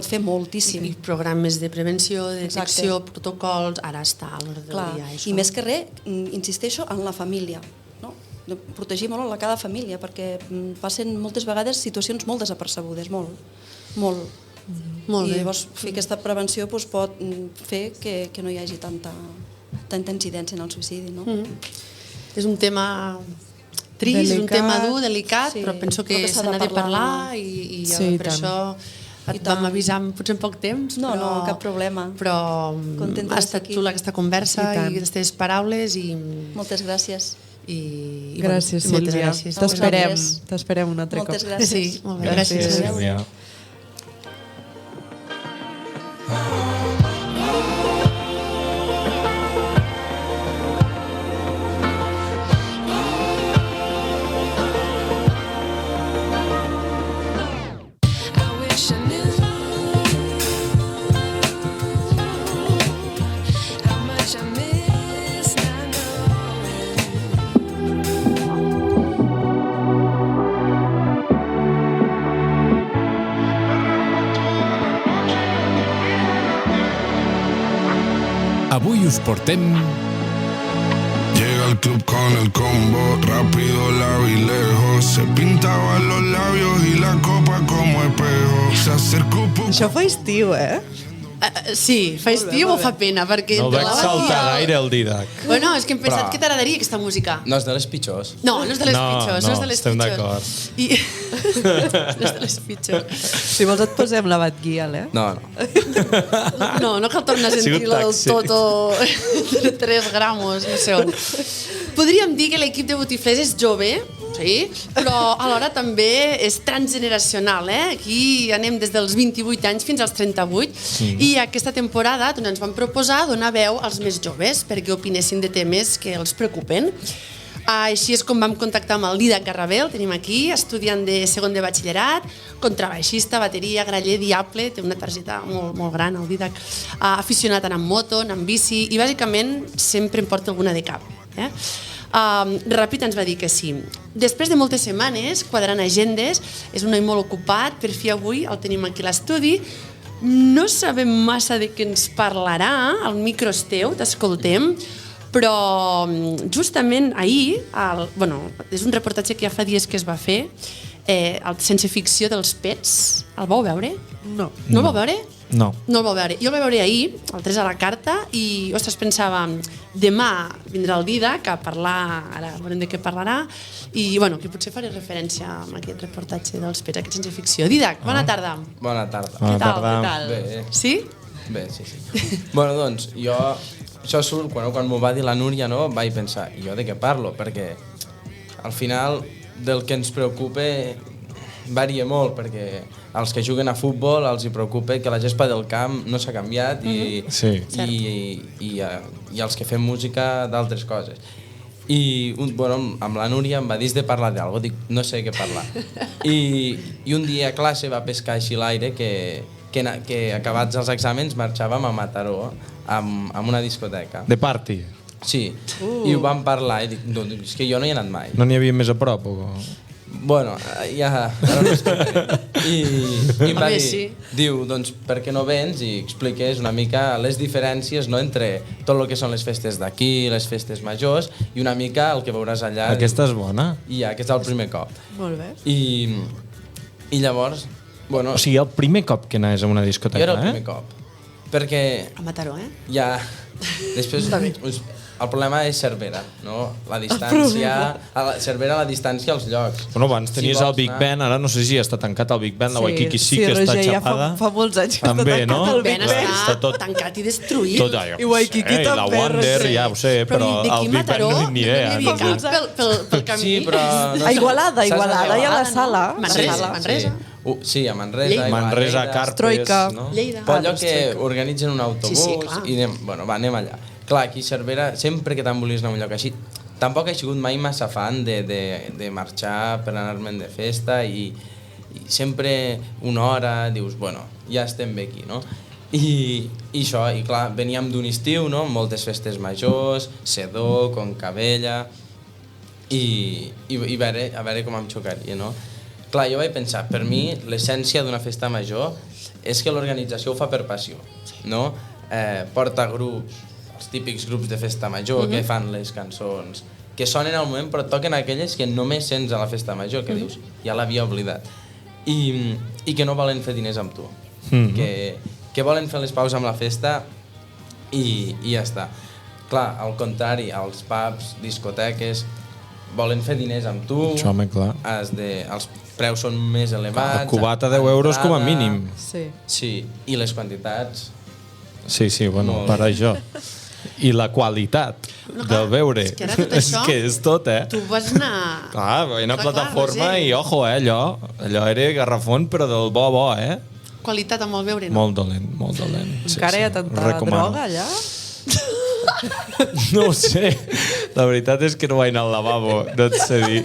fer moltíssim. I programes de prevenció, de detecció, protocols, ara està a l'ordre del dia. I més que res, insisteixo en la família, protegir molt a cada família, perquè passen moltes vegades situacions molt desapercebudes, molt. I llavors fer aquesta prevenció pot fer que no hi hagi tanta incidència en el suïcidi. És un tema trist, és un tema dur, delicat, però penso que se n'ha de parlar i per això et vam avisar potser en poc temps. No, cap problema. Però ha estat xula aquesta conversa i aquestes paraules. Moltes gràcies. Gràcies, Sílvia. T'esperem un altre cop. Moltes gràcies. Sí, molt bé, gràcies. Avui us portem... Llega al club con el combo, rápido, lavo y lejos. Se pintaban los labios y la copa como espejo. Se acercó poco... Això fa estiu, Sí, fa estiu o fa pena? No vaig saltar gaire el Didac. Bueno, és que hem pensat que t'agradaria aquesta música. No és de les pitjors. No és de les pitjors. No, estem d'acord. No és de les pitjors. Si vols et posem la Batguial, No cal tornar a sentir la del Toto de 3 gramos, no sé on. Podríem dir que l'equip de Botiflers és jove, sí, però alhora també és transgeneracional, Aquí anem des dels 28 anys fins als 38 i aquesta temporada ens vam proposar donar veu als més joves perquè opinessin de temes que els preocupen. Així és com vam contactar amb el Didac Garrabé, el tenim aquí, estudiant de segon de batxillerat, contrabaixista, bateria, graller, diable, té una targeta molt gran, el Didac, aficionat a anar amb moto, anar amb bici, i bàsicament sempre em porta alguna de cap. Ràpid ens va dir que sí. Després de moltes setmanes, quadrant agendes, és un noi molt ocupat, per fi avui el tenim aquí a l'estudi, no sabem massa de què ens parlarà, el micro és teu, t'escoltem, però justament ahir, és un reportatge que ja fa dies que es va fer, el Sense ficció dels pets, el vau veure? No. No el vau veure? No. No el vau veure. Jo el vaig veure ahir, el 3 a la carta, i, ostres, pensava, demà vindrà el Didac a parlar, ara veurem de què parlarà, i, bueno, que potser faré referència a aquest reportatge dels pets, aquest Sense ficció. Didac, bona tarda. Bona tarda. Bona tarda. Què tal? Bé. Sí? Bé, sí. Bueno, doncs, jo, això surt, quan m'ho va dir la Núria, no, vaig pensar, jo de què parlo? Perquè al final del que ens preocupa varia molt, perquè als que juguen a futbol els hi preocupa que la gespa del camp no s'ha canviat i els que fem música d'altres coses. I amb la Núria em va dir de parlar d'algo, dic, no sé què parlar. I un dia a classe va pescar així l'aire que acabats els exàmens marxàvem a Mataró amb una discoteca. De party? Sí, i ho vam parlar i dic, no, és que jo no hi he anat mai. No n'hi havia més a prop? O... Bueno, ja ara no explicaré. I em va dir, diu, doncs per què no vens i expliques una mica les diferències, no, entre tot el que són les festes d'aquí, les festes majors, i una mica el que veuràs allà. Aquesta és bona? I ja, aquest és el primer cop. Molt bé. I llavors... Bueno, o sigui, el primer cop que anaves a una discoteca, jo era el primer cop. Perquè... A Mataró, Ja... Després... El problema és Cervera, no? La distància... Cervera, la distància als llocs. Bueno, abans tenies el Big Ben, ara no sé si està tancat el Big Ben, la Waikiki sí que està xapada. Ja fa molts anys que també, està tancat el Big Ben. Està tot tancat i destruït. Tot allò, I Waikiki també. La Wonder, ja ho sé, però el Big Ben no tinc ni idea. No hi havia cap pel camí. Sí, però... A Igualada, i a la sala. Manresa. Sí, a Manresa. Manresa, Carpes, no? Lleida. Però allò que organitzen un autobús i anem allà. Clar, aquí a Cervera, sempre que te'n volies anar a un lloc així, tampoc he sigut mai massa fan de marxar per anar-me'n de festa i sempre una hora dius, bueno, ja estem bé aquí, no? I això, i clar, veníem d'un estiu, no? Moltes festes majors, Sedó, Concabella, i a veure com em xocaria, no? Clar, jo vaig pensar, per mi l'essència d'una festa major és que l'organització ho fa per passió, no? Porta grups, els típics grups de festa major que fan les cançons, que sonen al moment però toquen aquelles que només sents a la festa major, que dius, ja l'havia oblidat. I que no volen fer diners amb tu, que volen fer les paus amb la festa i ja està. Clar, al contrari, als pubs, discoteques, volen fer diners amb tu, els preus són més elevats... La cubata 10 euros com a mínim. Sí, i les quantitats... Sí, bueno, per això. I la qualitat del beure. És que era tot això. És que és tot, Tu vas anar... Clar, vaig anar a plataforma i, ojo, allò era garrafón, però del bo, Qualitat amb el beure, no? Molt dolent. Encara hi ha tanta droga allà? No ho sé. La veritat és que no vaig anar al lavabo, no et sé dir.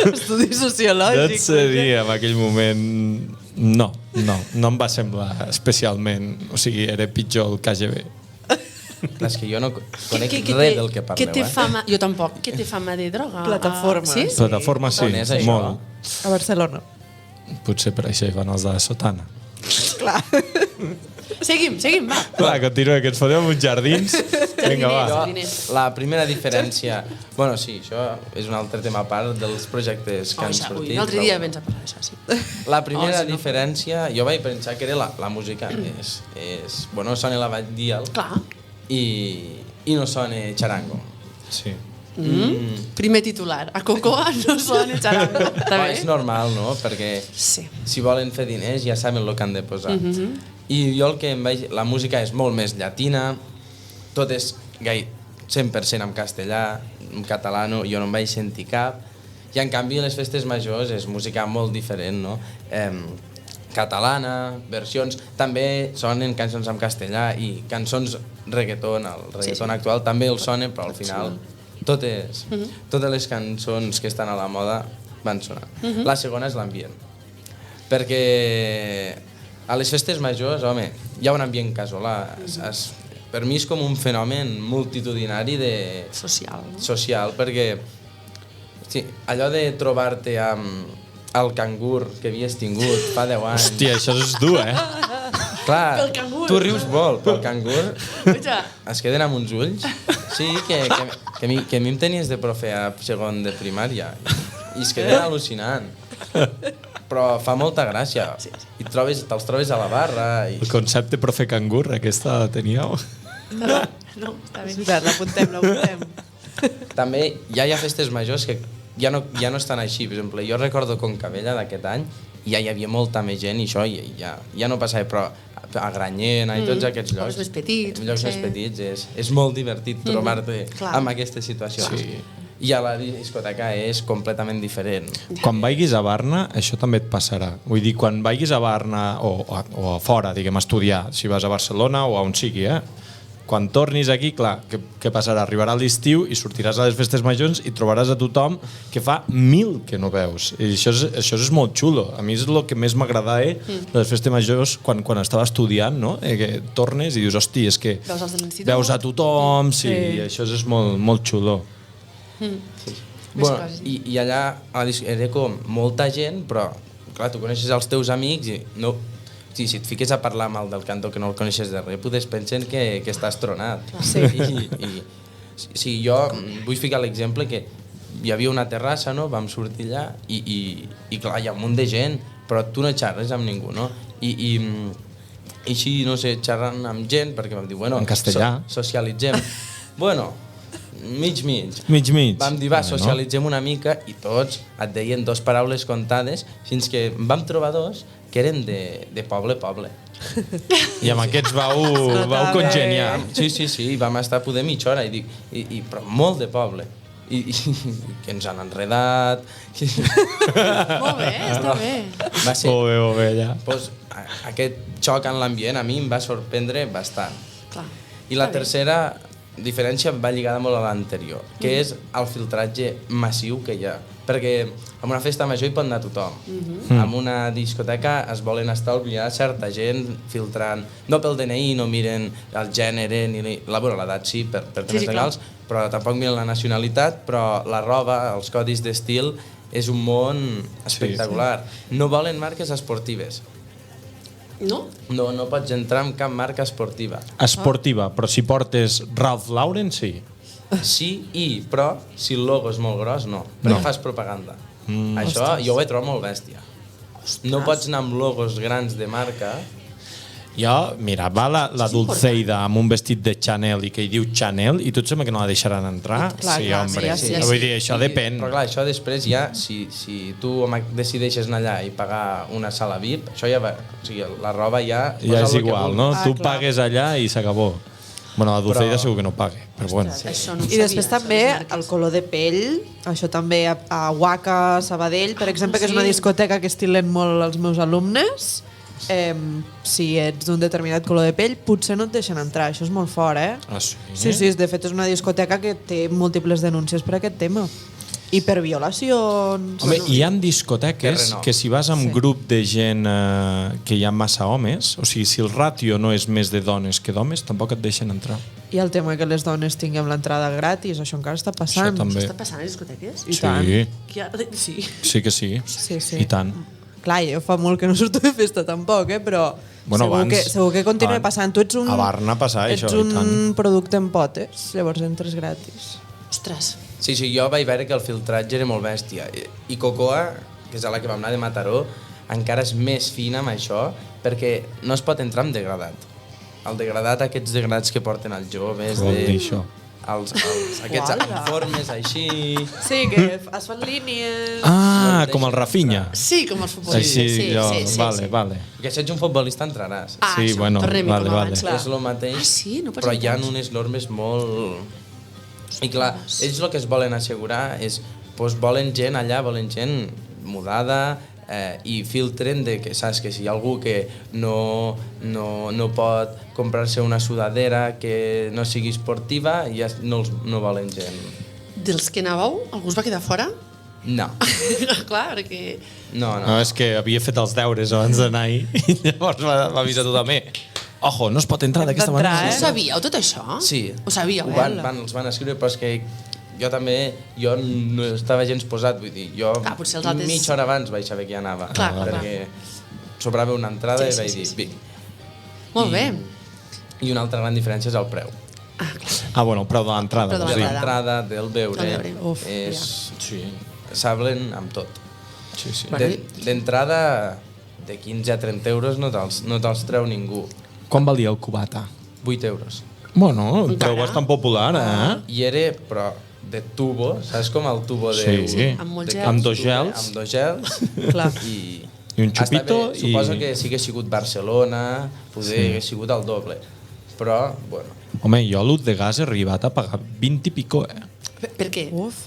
Estudi sociològic. No et sé dir, en aquell moment... No em va semblar especialment... O sigui, era pitjor el KGB. És que jo no conec res del que parleu. Què té fama... Jo tampoc. Què té fama de droga? Plataforma. Sí? Plataforma, sí, molt. A Barcelona. Potser per això hi van els de la sotana. Clar. Seguim, va. Clar, continua, que ens fotem uns jardins. Vinga, va. La primera diferència... Bueno, sí, això és un altre tema a part dels projectes que han sortit. Un altre dia vens a parlar d'això, sí. La primera diferència, jo vaig pensar que era la música. Bueno, sona la Dial i no sona charango. Sí. Primer titular. A Cocoa no sona charango. És normal, no? Perquè si volen fer diners ja saben el que han de posar. I jo la música és molt més llatina, tot és 100% en castellà, en català jo no em vaig sentir cap, i en canvi les festes majors és música molt diferent, no? catalana, versions, també sonen cançons en castellà i cançons reggaeton, el reggaeton actual també el sona, però al final totes les cançons que estan a la moda van sonar. La segona és l'ambient, perquè a les festes majors, home, hi ha un ambient casolà, per mi és com un fenomen multitudinari social, perquè sí, allò de trobar-te amb el cangur que havies tingut fa 10 anys... Hòstia, això és dur, Clar, tu rius molt, però el cangur es queden amb uns ulls. Sí, que a mi em tenies de profe a segon de primària i es queden al·lucinant. Però fa molta gràcia. I te'ls trobes a la barra. El concepte profe cangur, aquesta la teníeu? No, està bé. L'apuntem. També ja hi ha festes majors que ja no estan així. Per exemple, jo recordo Concabella d'aquest any i ja hi havia molta més gent i això ja no passava, però a Granyena i tots aquests llocs, llocs més petits, és molt divertit trobar-te amb aquesta situació. I a la discoteca és completament diferent. Quan vagis a Barna, això també et passarà. Vull dir, quan vagis a Barna o a fora, diguem, a estudiar, si vas a Barcelona o a on sigui, quan tornis aquí, clar, què passarà? Arribarà l'estiu i sortiràs a les festes majors i trobaràs a tothom que fa 1000 que no veus. I això és molt xulo. A mi és el que més m'agrada de les festes majors quan estava estudiant, no? Que tornes i dius, hosti, és que veus a tothom, sí, i això és molt xulo. Bueno, i allà era com molta gent, però clar, tu coneixes els teus amics i no... Si et fiques a parlar amb el del cantó que no el coneixes de res, potser pensen que estàs tronat. Sí, jo vull ficar l'exemple que hi havia una terrassa, no? Vam sortir allà i clar, hi ha un munt de gent, però tu no xerres amb ningú, no? I així, no sé, xerrant amb gent, perquè vam dir, bueno, en castellà. Socialitzem. Bueno, mig. Vam dir, socialitzem una mica i tots et deien 2 paraules comptades fins que vam trobar 2 que eren de poble. I amb aquests vau congeniar. Sí, vam estar poder mitja hora, però molt de poble. I que ens han enredat... Molt bé, està bé. Va ser... Molt bé, ja. Aquest xoc en l'ambient a mi em va sorprendre bastant. I la tercera diferència va lligada molt a l'anterior, que és el filtratge massiu que hi ha. Perquè en una festa major hi pot anar tothom. En una discoteca es volen estalviar certa gent filtrant, no pel DNI, no miren el gènere, ni l'edat sí, per temes legals, però tampoc miren la nacionalitat, però la roba, els codis d'estil, és un món espectacular. No volen marques esportives. No? No pots entrar en cap marca esportiva. Esportiva, però si portes Ralph Lauren, sí. Sí, però si el logo és molt gros, no. Perquè fas propaganda. Això jo ho he trobat molt bèstia. No pots anar amb logos grans de marca. Jo, mira, va la Dulceida amb un vestit de Chanel i que hi diu Chanel i tu et sembla que no la deixaran entrar? Sí, home. Vull dir, això depèn. Però clar, això després ja, si tu decideixes anar allà i pagar una sala VIP, això ja va... O sigui, la roba ja... Ja és igual, no? Tu pagues allà i s'acabó. Bueno, la Dulceida segur que no pague, però bueno. I després també el color de pell, això també a Waka, Sabadell, per exemple, que és una discoteca que estilen molt els meus alumnes, si ets d'un determinat color de pell, potser no et deixen entrar, això és molt fort, Sí, de fet és una discoteca que té múltiples denúncies per aquest tema. I per violacions... Home, hi ha discoteques que si vas amb grup de gent que hi ha massa homes, o sigui, si el ràtio no és més de dones que d'homes, tampoc et deixen entrar. I el tema que les dones tinguem l'entrada gratis, això encara està passant. Això també. Està passant a les discoteques? I tant. Sí. Sí que sí. I tant. Clar, jo fa molt que no surto de festa tampoc, però segur que continua passant. Tu ets un... A Barna passa això, ets un producte en potes, llavors entres gratis. Ostres. Sí, jo vaig veure que el filtratge era molt bèstia. I Cocoa, que és a la que vam anar de Mataró, encara és més fina amb això, perquè no es pot entrar amb degradat. El degradat, aquests degradats que porten els joves... Vol dir això? Aquests uniformes així... Sí, que es fan línies... Ah, com el Rafinha. Sí, com els futbolistes. Sí. Vale. Perquè si ets un futbolista entraràs. Sí, bueno, vale. És el mateix, però hi ha unes normes molt... I clar, ells el que es volen assegurar és volen gent allà, volen gent mudada, i filtren de que saps que si hi ha algú que no pot comprar-se una sudadera que no sigui esportiva, ja no volen gent. Dels que anàveu, algú es va quedar fora? No. Clar, perquè... No, és que havia fet els deures abans d'anar-hi i llavors va avisar tothom. Ojo, no es pot entrar d'aquesta manera. Ho sabíeu, tot això? Sí. Ho sabíeu, Els van escriure, però és que jo no estava gens posat, vull dir, jo mitja hora abans vaig saber que hi anava, perquè sobrava una entrada i vaig dir, molt bé. I una altra gran diferència és el preu. Bueno, el preu de l'entrada. De l'entrada, del beure, s'hablen amb tot. D'entrada, de 15 a 30 euros no te'ls treu ningú. Quan valia el cubata? 8 euros. Bueno, un preu bastant popular, I era, però, de tubo, saps com el tubo de... Sí. Amb dos gels. Amb dos gels. I un xupito. Suposo que si hagués sigut Barcelona, poder hagués sigut el doble. Però, bueno... Home, jo l'ut de gas he arribat a pagar 20 i pico, Per què?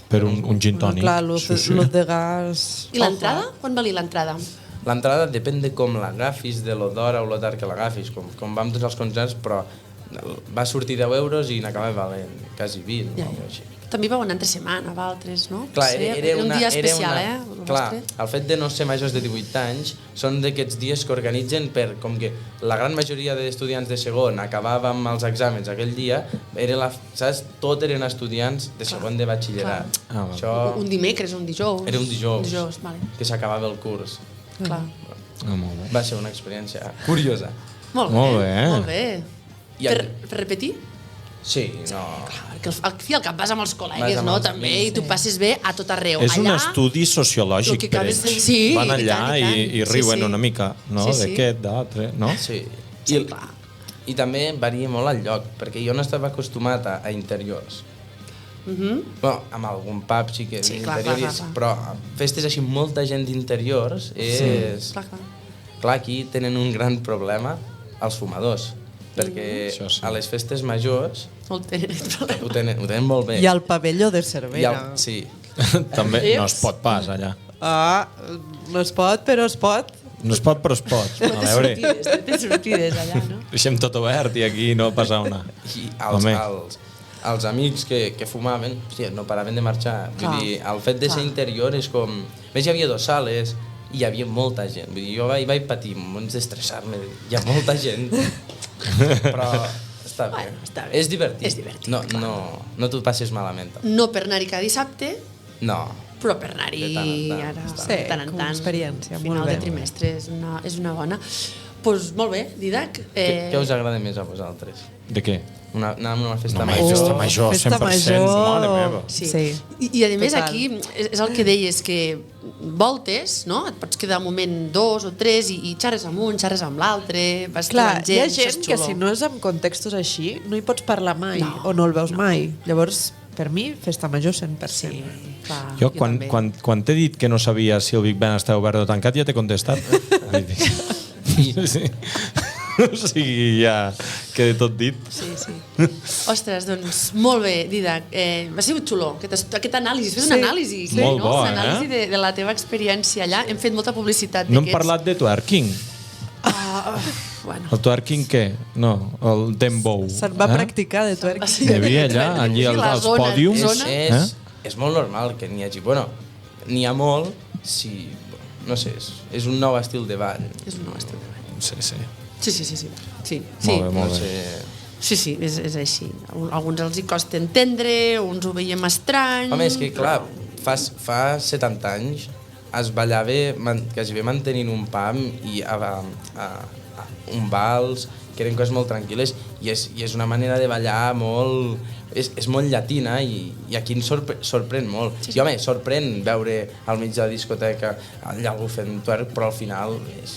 Per un gin tònic. Clar, l'ut de gas... I l'entrada? Quan valia l'entrada? L'entrada depèn de com l'agafis, de lo d'hora o lo tard que l'agafis, com vam tots els concerts, però va sortir 10 euros i n'acaba valent quasi 20 o alguna així. També vau anar entre setmana, altres, no? Clar, era un dia especial, Clar, el fet de no ser majors de 18 anys són d'aquests dies que organitzen per, com que la gran majoria d'estudiants de segon acabàvem els exàmens aquell dia, saps? Tot eren estudiants de segon de batxillerat. Un dimecres, un dijous. Era un dijous, vale. que s'acabava el curs. Clar. Va ser una experiència curiosa. Molt bé. Per repetir? Sí, no... Al fi al cap vas amb els col·legues, no? També, i tu passes bé a tot arreu. És un estudi sociològic per ells. Van allà i riuen una mica, no? D'aquest, d'altre, no? Sí. I també varia molt el lloc, perquè jo no estava acostumat a interiors. Bueno, amb algun pub sí que interiors, però festes així molta gent d'interiors és... Clar, aquí tenen un gran problema els fumadors, perquè a les festes majors ho tenen molt bé. I al pavelló de Cervera. Sí. També no es pot pas allà. No es pot, però es pot. No es pot, però es pot. A veure. Tens sortides allà, no? Deixem tot obert i aquí no passa una. I els amics que fumaven, no paraven de marxar. Vull dir, el fet de ser interior és com... Més hi havia 2 sales i hi havia molta gent. Vull dir, jo vaig patir, vaig estressar-me. Hi ha molta gent. Però està bé. És divertit. No t'ho passes malament. No per anar-hi cada dissabte. No. Però per anar-hi ara, de tant en tant. Experiència, final de trimestre és una bona. Doncs molt bé, Didac. Què us agrada més a vosaltres? De què? Anar a una festa major. Festa major, 100%. Mare meva. Sí. I a més aquí és el que deies, que voltes, no? Et pots quedar un moment 2 o 3 i xerres amb un, xerres amb l'altre, vas trobant gent, hi ha gent que si no és en contextos així no hi pots parlar mai o no el veus mai. Llavors, per mi, festa major 100%. Jo quan t'he dit que no sabia si el Big Ben està obert o tancat ja t'he contestat. Sí. O sigui, ja queda tot dit. Sí. Ostres, doncs, molt bé, Didac. Ha sigut xulo, aquest anàlisi. Has fet una anàlisi. Molt bo, una anàlisi de la teva experiència allà. Hem fet molta publicitat d'aquests. No hem parlat de twerking. El twerking què? No, el dembow. Se'n va practicar de twerking. Hi havia allà, als pòdiums. És molt normal que n'hi hagi... Bueno, n'hi ha molt, si... No sé, és un nou estil de ball. És un nou estil de ball. Sí. Sí. Molt bé. Sí, és així. Alguns els hi costa entendre, uns ho veiem estrany... Home, és que clar, fa 70 anys es ballava quasi mantenint un pam i un vals, que eren coses molt tranquil·les, i és una manera de ballar molt... És molt llatina i aquí ens sorprèn molt. I home, sorprèn veure al mig de la discoteca allà algú fent twerk, però al final és...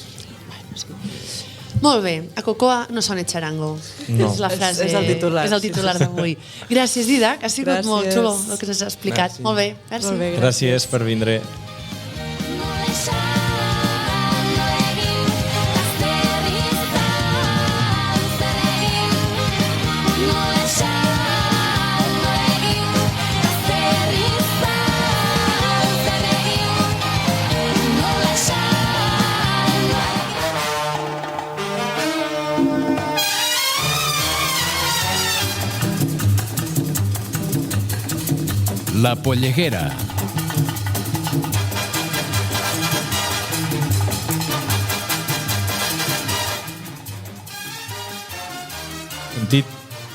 Molt bé, a Cocoa no sona charango. No. És la frase. És el titular. És el titular d'avui. Gràcies, Didac, ha sigut molt xulo el que ens has explicat. Molt bé, merci. Gràcies per vindre. Shine. La Polleguera. Sentit?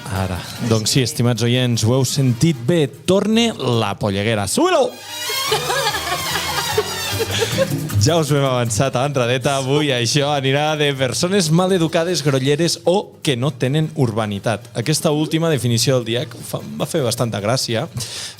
Ara. Doncs sí, estimats oients, ho heu sentit bé. Torne La Polleguera. Súbelo! Ja us ho hem avançat a l'entradeta. Avui això anirà de persones maleducades, grolleres o que no tenen urbanitat. Aquesta última definició del dia va fer bastanta gràcia.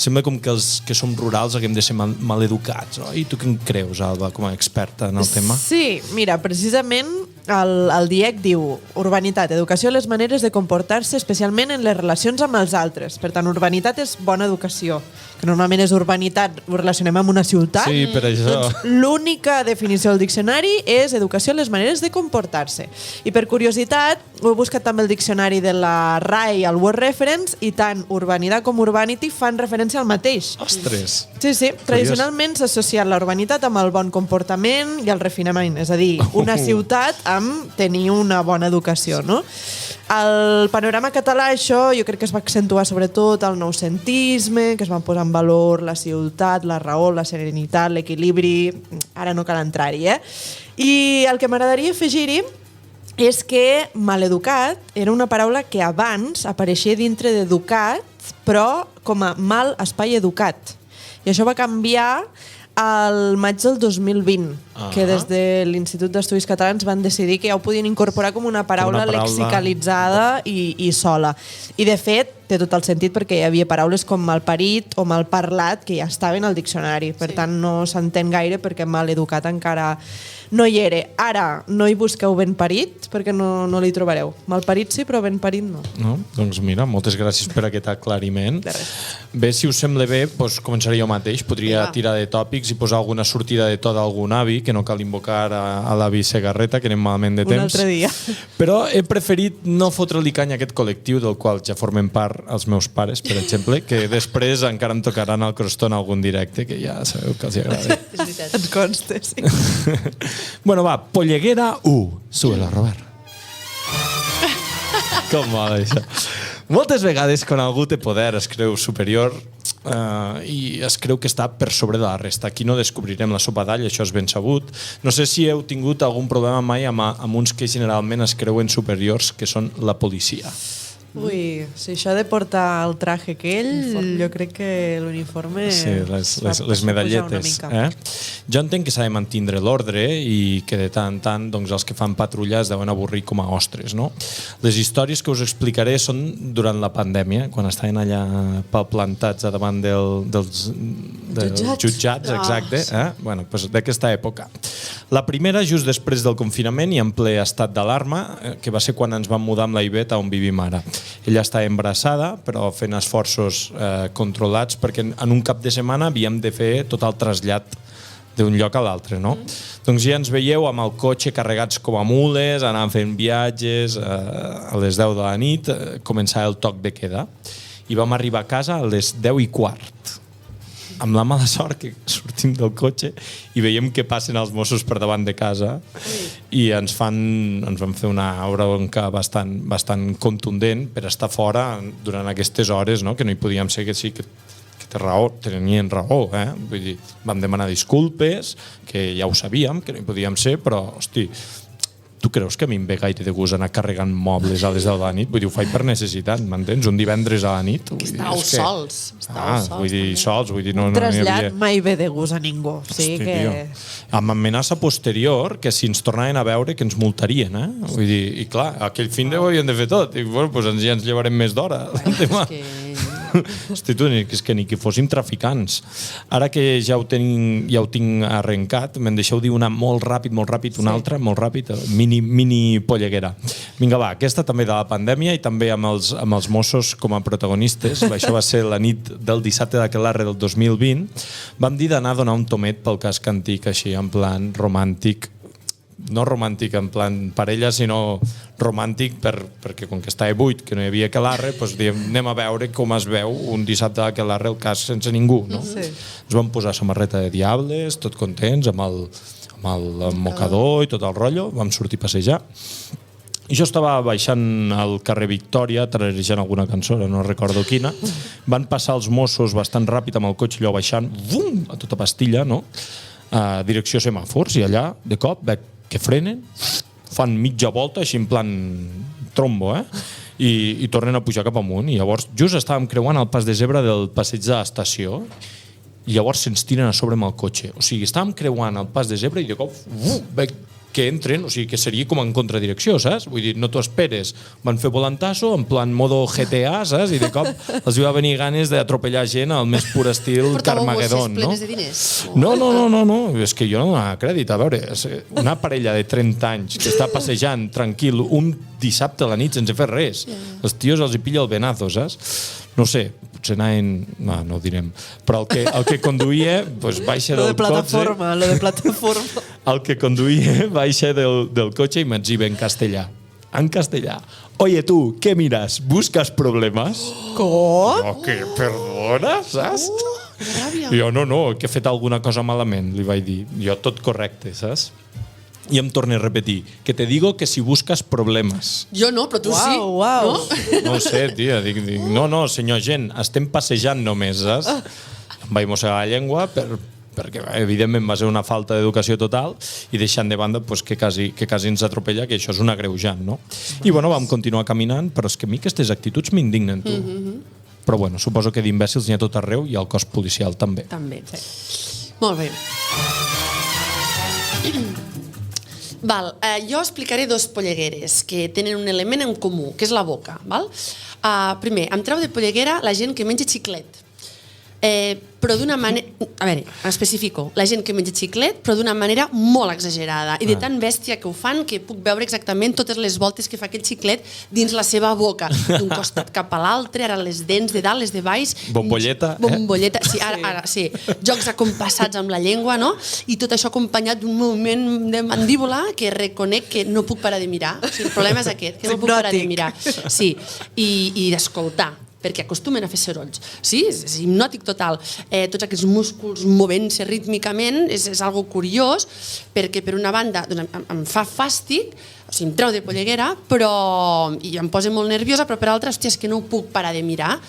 Sembla com que els que som rurals haguem de ser maleducats. I tu què en creus, Alba, com a experta en el tema? Sí, mira, precisament el DIEC diu urbanitat, educació a les maneres de comportar-se, especialment en les relacions amb els altres. Per tant, urbanitat és bona educació, que normalment és urbanitat, ho relacionem amb una ciutat. Sí, per això. Doncs l'única definició del diccionari és educació a les maneres de comportar-se. I per curiositat, ho he buscat també el diccionari de la RAI al Word Reference i tant urbanitat com urbanity fan referència al mateix. Ostres! Sí, sí. Tradicionalment s'ha associat la urbanitat amb el bon comportament i el refinament, és a dir, una ciutat amb tenir una bona educació, no? Al panorama català això jo crec que es va accentuar sobretot al noucentisme, que es van posar en valor la ciutat, la raó, la serenitat, l'equilibri... Ara no cal entrar-hi, I el que m'agradaria afegir-hi és que maleducat era una paraula que abans apareixia dintre d'educat, però com a mal espai educat. I això va canviar al maig del 2020, que des de l'Institut d'Estudis Catalans van decidir que ja ho podien incorporar com una paraula lexicalitzada i sola. I de fet, té tot el sentit perquè hi havia paraules com malparit o malparlat que ja estaven al diccionari. Per tant, no s'entén gaire perquè maleducat encara no hi era. Ara, no hi busqueu ben parit perquè no l'hi trobareu. Malparit sí, però ben parit no. No? Doncs mira, moltes gràcies per aquest aclariment. Bé, si us sembla bé, doncs començaré jo mateix. Podria tirar de tòpics i posar alguna sortida de to d'algun avi, que no cal invocar a l'avi Segarreta, que anem malament de temps. Un altre dia. Però he preferit no fotre-li canya a aquest col·lectiu del qual ja formem part els meus pares, per exemple, que després encara em tocaran al crostó en algun directe, que ja sabeu que els agrada. És veritat. Ens consta, sí. Bueno, va, Polleguera 1. Súbelo, Robert. Com mola això. Moltes vegades, quan algú té poder, es creu superior i es creu que està per sobre de la resta. Aquí no descobrirem la sopa d'all, això és ben sabut. No sé si heu tingut algun problema mai amb uns que generalment es creuen superiors, que són la policia. Ui, si això de portar el traje aquell, jo crec que l'uniforme... Sí, les medalletes. Jo entenc que s'ha de mantindre l'ordre i que de tant en tant doncs, els que fan patrulla es deuen avorrir com a ostres, no? Les històries que us explicaré són durant la pandèmia, quan estaven allà palplantats davant dels jutjats, exacte. Bueno, doncs d'aquesta època. La primera, just després del confinament i en ple estat d'alarma, que va ser quan ens vam mudar amb la Ivet on vivim ara. Ella estava embarassada, però fent esforços controlats, perquè en un cap de setmana havíem de fer tot el trasllat d'un lloc a l'altre, no? Doncs ja ens veieu amb el cotxe carregats com a mules, anàvem fent viatges, a les 10 de la nit començava el toc de queda i vam arribar a casa a les 10:15. Amb la mala sort que sortim del cotxe i veiem que passen els Mossos per davant de casa i ens van fer una bronca bastant contundent per estar fora durant aquestes hores, no? Que no hi podíem ser, que sí que tenien raó. Vull dir, vam demanar disculpes, que ja ho sabíem, que no hi podíem ser, però, hosti, tu creus que a mi em ve gaire de gust anar carregant mobles a les 10 de la nit? Vull dir, ho faig per necessitat, m'entens? Un divendres a la nit. Estàveu sols. Vull dir, sols. Un trasllat mai ve de gust a ningú. Amb amenaça posterior, que si ens tornaven a veure, que ens multarien, Vull dir, i clar, aquell fin de ho havien de fer tot. I bueno, doncs ja ens llevarem més d'hora. Hosti, tu, és que ni que fóssim traficants. Ara que ja ho tinc arrencat, me'n deixeu dir una molt ràpid, una altra, molt ràpid, mini polleguera. Vinga, va, aquesta també de la pandèmia i també amb els Mossos com a protagonistes. Això va ser la nit del dissabte d'aquelarre del 2020. Vam dir d'anar a donar un tomet pel casc antic, així, en plan romàntic. No romàntic en plan parella, sinó romàntic perquè com que estava buit, que no hi havia aquelarre, doncs diem, anem a veure com es veu un dissabte d'aquelarre el cas sense ningú, no? Ens vam posar samarreta de Diables, tot contents, amb el mocador i tot el rotllo, vam sortir a passejar I jo estava baixant al carrer Victòria, tararejant alguna cançó, no recordo quina. Van passar els Mossos bastant ràpid amb el cotxe, allò baixant, vum, a tota pastilla, no? A direcció semàfors, i allà, de cop, veig que frenen, fan mitja volta, així en plan trombo, i tornen a pujar cap amunt. I llavors, just estàvem creuant el pas de zebra del passeig de l'estació, i llavors se'ns tiren a sobre amb el cotxe. O sigui, estàvem creuant el pas de zebra i de cop veig que entren, o sigui, que seria com en contradirecció, saps? Vull dir, no t'ho esperes. Van fer volantasso, en plan modo GTA, saps? I de cop els va venir ganes d'atropellar gent al més pur estil Carmageddon, no? Plenes de diners. No, és que jo no donava crèdit. A veure, una parella de 30 anys que està passejant tranquil un dissabte a la nit sense fer res. Els tios els hi pilla el venazo, saps? No sé, potser anaven... No ho direm. Però el que conduïa baixa del cotxe... Lo de plataforma. El que conduïa baixa del cotxe i m'etziva en castellà. En castellà. Oye, tú, ¿qué miras? ¿Buscas problemas? Com? No, que perdona, saps? Jo, no, que he fet alguna cosa malament, li vaig dir. Jo, tot correcte, saps? I em torna a repetir, que te digo que si buscas problemes. Jo no, però tu sí. Uau. No ho sé, tia. Dic, no, senyor gent, estem passejant només, saps? Em vaig mossegar la llengua perquè evidentment va ser una falta d'educació total i deixant de banda que quasi ens atropella, que això és un agreujant, no? I vam continuar caminant, però és que a mi aquestes actituds m'indignen, tu. Però suposo que d'imbècils n'hi ha tot arreu i al cos policial també. També, sí. Molt bé. Jo explicaré dos pollegueres que tenen un element en comú, que és la boca. Primer, em treu de polleguera la gent que menja xiclet. Però d'una manera... A veure, especifico. La gent que menja xiclet, però d'una manera molt exagerada. I de tan bèstia que ho fan que puc veure exactament totes les voltes que fa aquell xiclet dins la seva boca. D'un costat cap a l'altre, ara les dents de dalt, les de baix... Bombolleta, Bombolleta, sí, ara sí. Jocs acompassats amb la llengua, no? I tot això acompanyat d'un moviment de mandíbula que reconec que no puc parar de mirar. O sigui, el problema és aquest, que no puc parar de mirar. Sí, i d'escoltar, perquè acostumen a fer sorolls. Sí, és hipnòtic total. Tots aquests músculs movent-se rítmicament és algo curiós, perquè per una banda em fa fàstic, o sigui, em treu de polleguera, i em posa molt nerviosa, però per altra, hòstia, és que no ho puc parar de mirar.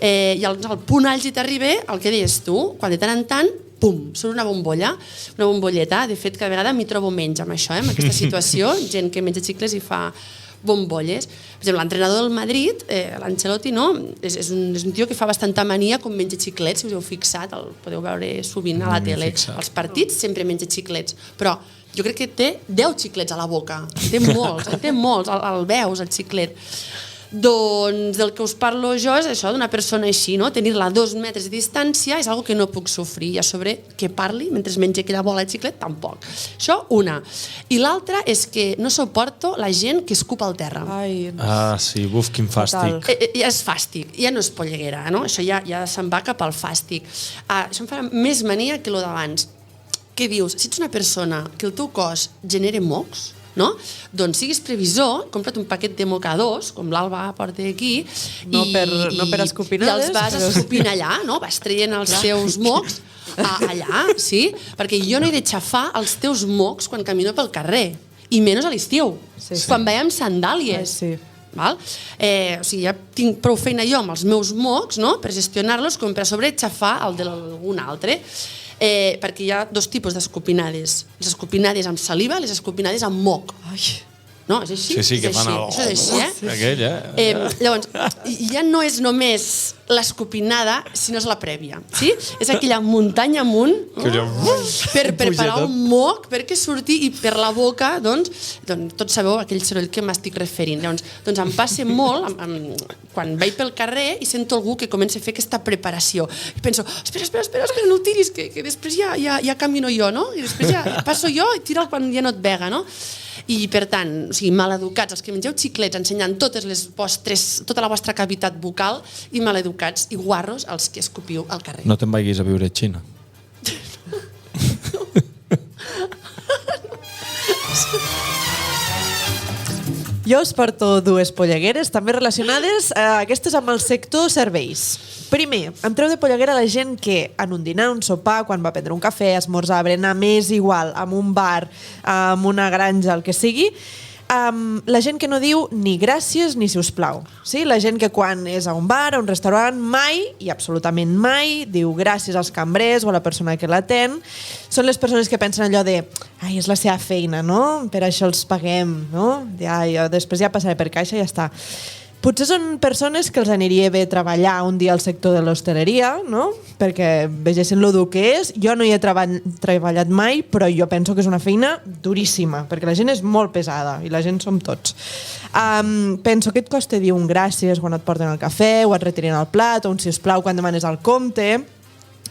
I al punt àlgid arriba, el que deies tu, quan de tant en tant, pum, surt una bombolla, una bombolleta. De fet, cada vegada m'hi trobo menys amb això, en aquesta situació, gent que menja xicles i fa bombolles. Per exemple, l'entrenador del Madrid, l'Ancelotti, no? És un tio que fa bastanta mania com menja xiclets, si us heu fixat, el podeu veure sovint a la tele. Als partits sempre menja xiclets, però jo crec que té 10 xiclets a la boca. En té molts, el veus, el xiclet. Doncs del que us parlo jo és això, d'una persona així, no? Tenir-la a 2 metres de distància és algo que no puc sofrir, i a sobre que parli mentre menja aquella bola de xiclet, tampoc. Això, una. I l'altra és que no suporto la gent que escupa al terra. Sí, buf, quin fàstic. Ja és fàstic, ja no és polleguera, no? Això ja se'n va cap al fàstic. Això em fa més mania que el d'abans. Què dius? Si ets una persona que el teu cos genera mocs, no? Doncs siguis previsor, compra't un paquet de mocadors, com l'Alba porta aquí, no per escopinades, i els vas escopint allà, no? Vas traient els teus mocs allà, sí? Perquè jo no he de xafar els teus mocs quan camino pel carrer, i menys a l'estiu, quan vaig amb sandàlies. O sigui, ja tinc prou feina jo amb els meus mocs, per gestionar-los, com per a sobre xafar el d'algun altre. Perquè hi ha 2 tipus d'escopinades. Les escopinades amb saliva i les escopinades amb moc. No, és així? Sí, que fan això és així, llavors, ja no és només l'escopinada, sinó és la prèvia. És aquella muntanya amunt per preparar un moc perquè surti, i per la boca, doncs tots sabeu aquell soroll que m'estic referint. Doncs em passa molt quan vaig pel carrer i sento algú que comença a fer aquesta preparació. I penso, espera, no ho tiris, que després ja camino jo, no? I després ja passo jo i tira'l quan ja no et vega, no? I per tant, maleducats els que mengeu xiclets ensenyant tota la vostra cavitat bucal, i maleducats i guarros els que escopiu al carrer. No te'n vagis a viure a Xina. Jo us porto 2 pollegueres també relacionades, aquestes amb el sector serveis. Primer, em treu de polleguera la gent que en un dinar, un sopar, quan va prendre un cafè, esmorzar, berenar, m'és igual, amb un bar, amb una granja, el que sigui, La gent que no diu ni gràcies ni siusplau. Sí? La gent que quan és a un bar, a un restaurant, mai, i absolutament mai, diu gràcies als cambrers o a la persona que l'atén. Són les persones que pensen allò de ai, és la seva feina, no? Per això els paguem, no? Després ja passaré per caixa i ja està. Potser són persones que els aniria bé treballar un dia al sector de l'hostaleria, no? Perquè vegessin lo dur que és. Jo no hi he treballat mai, però jo penso que és una feina duríssima, perquè la gent és molt pesada i la gent som tots. Penso que et costa dir un gràcies quan et porten el cafè o et retiren el plat o un sisplau quan demanes el compte.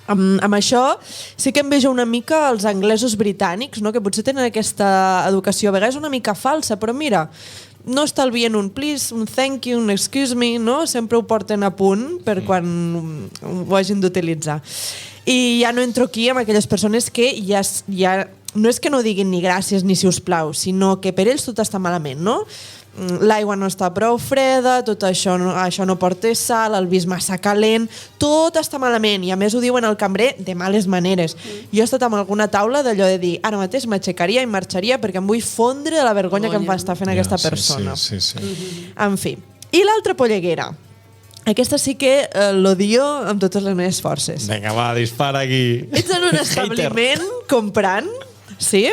Amb això sí que em vejo una mica els anglesos britànics, no? Que potser tenen aquesta educació a vegades una mica falsa, però mira, no estalvien un please, un thank you, un excuse me, no? Sempre ho porten a punt per quan ho hagin d'utilitzar. I ja no entro aquí amb aquelles persones que ja no és que no diguin ni gràcies ni siusplau, sinó que per ells tot està malament, no? L'aigua no està prou freda, tot això no porta sal, el vi és massa calent, tot està malament, i a més ho diuen al cambrer de males maneres. Jo he estat amb alguna taula d'allò de dir ara mateix m'aixecaria i marxaria perquè em vull fondre de la vergonya que em fa estar fent aquesta persona. Sí. En fi. I l'altra polleguera. Aquesta sí que l'odio amb totes les meves forces. Vinga, va, dispara aquí. Ets en un establiment comprant, sí?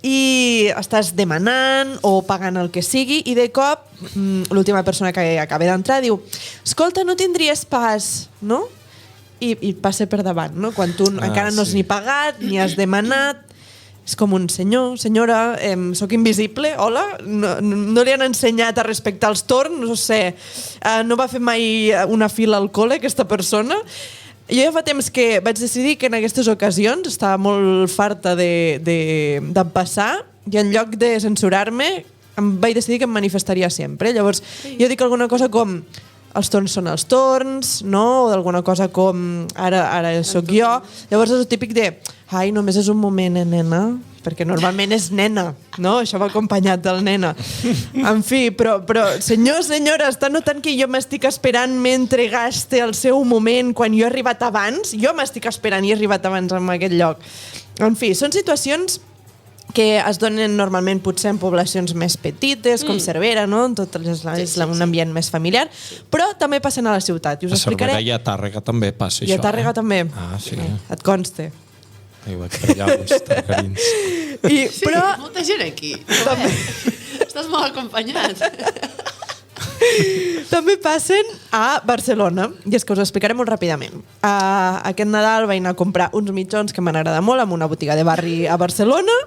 I estàs demanant o pagant el que sigui i de cop l'última persona que acaba d'entrar diu escolta, no tindries pas, no? I passa per davant, no? Quan tu encara no has ni pagat ni has demanat. És com un senyor, senyora, sóc invisible, hola? No li han ensenyat a respectar els torns, no sé, no va fer mai una fila al col·le aquesta persona. Jo ja fa temps que vaig decidir que en aquestes ocasions estava molt farta de passar i en lloc de censurar-me em vaig decidir que em manifestaria sempre. Llavors jo dic alguna cosa com els torns són els torns, no? O d'alguna cosa com ara sóc jo. Llavors és el típic de ai, només és un moment, nena, perquè normalment és nena, no? Això va acompanyat del nena. En fi, però senyor, senyora, està notant que jo m'estic esperant mentre gaste el seu moment quan jo he arribat abans? Jo m'estic esperant i he arribat abans en aquest lloc. En fi, són situacions que es donen normalment potser en poblacions més petites, com Cervera, no? Tot és un ambient més familiar, però també passen a la ciutat. A Cervera i a Tàrrega també passa això. I a Tàrrega també. Ah, sí. Et conste. Hi vaig per allà, uns targarins. Però molta gent aquí. Estàs molt acompanyat. També passen a Barcelona, i és que us ho explicaré molt ràpidament. Aquest Nadal vaig anar a comprar uns mitjons que m'han agradat molt en una botiga de barri a Barcelona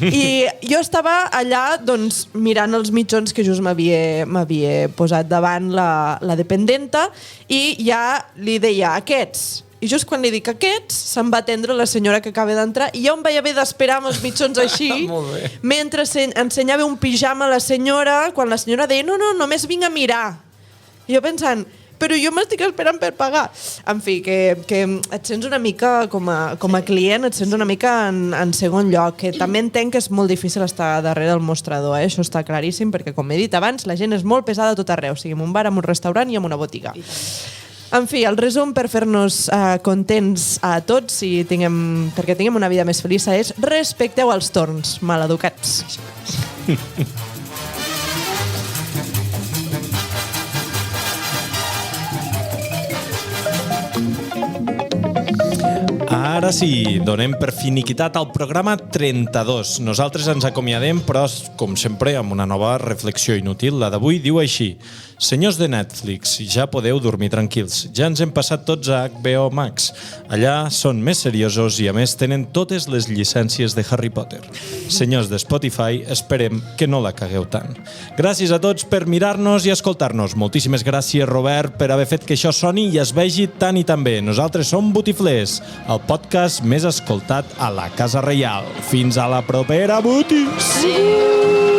i jo estava allà doncs, mirant els mitjons que just m'havia posat davant la dependenta i ja li deia aquests. I just quan li dic aquests, se'm va atendre la senyora que acaba d'entrar i jo em vaig haver d'esperar amb els mitjons així mentre ensenyava un pijama a la senyora quan la senyora deia no, només vinc a mirar. I jo pensant, però jo m'estic esperant per pagar. En fi, que et sents una mica com a client, et sents una mica en segon lloc, que també entenc que és molt difícil estar darrere del mostrador, això està claríssim, perquè com he dit abans, la gent és molt pesada a tot arreu, sigui en un bar, en un restaurant i en una botiga. En fi, el resum per fer-nos contents a tots i perquè tinguem una vida més feliç és respecteu els torns, maleducats. Ara sí, donem per finiquitat al programa 32. Nosaltres ens acomiadem, però, com sempre, amb una nova reflexió inútil. La d'avui diu així: senyors de Netflix, ja podeu dormir tranquils. Ja ens hem passat tots a HBO Max. Allà són més seriosos i, a més, tenen totes les llicències de Harry Potter. Senyors de Spotify, esperem que no la cagueu tant. Gràcies a tots per mirar-nos i escoltar-nos. Moltíssimes gràcies, Robert, per haver fet que això soni i es vegi tant i tan bé. Nosaltres som Botiflers, el podcast més escoltat a la Casa Reial. Fins a la propera, Botis! Adéu!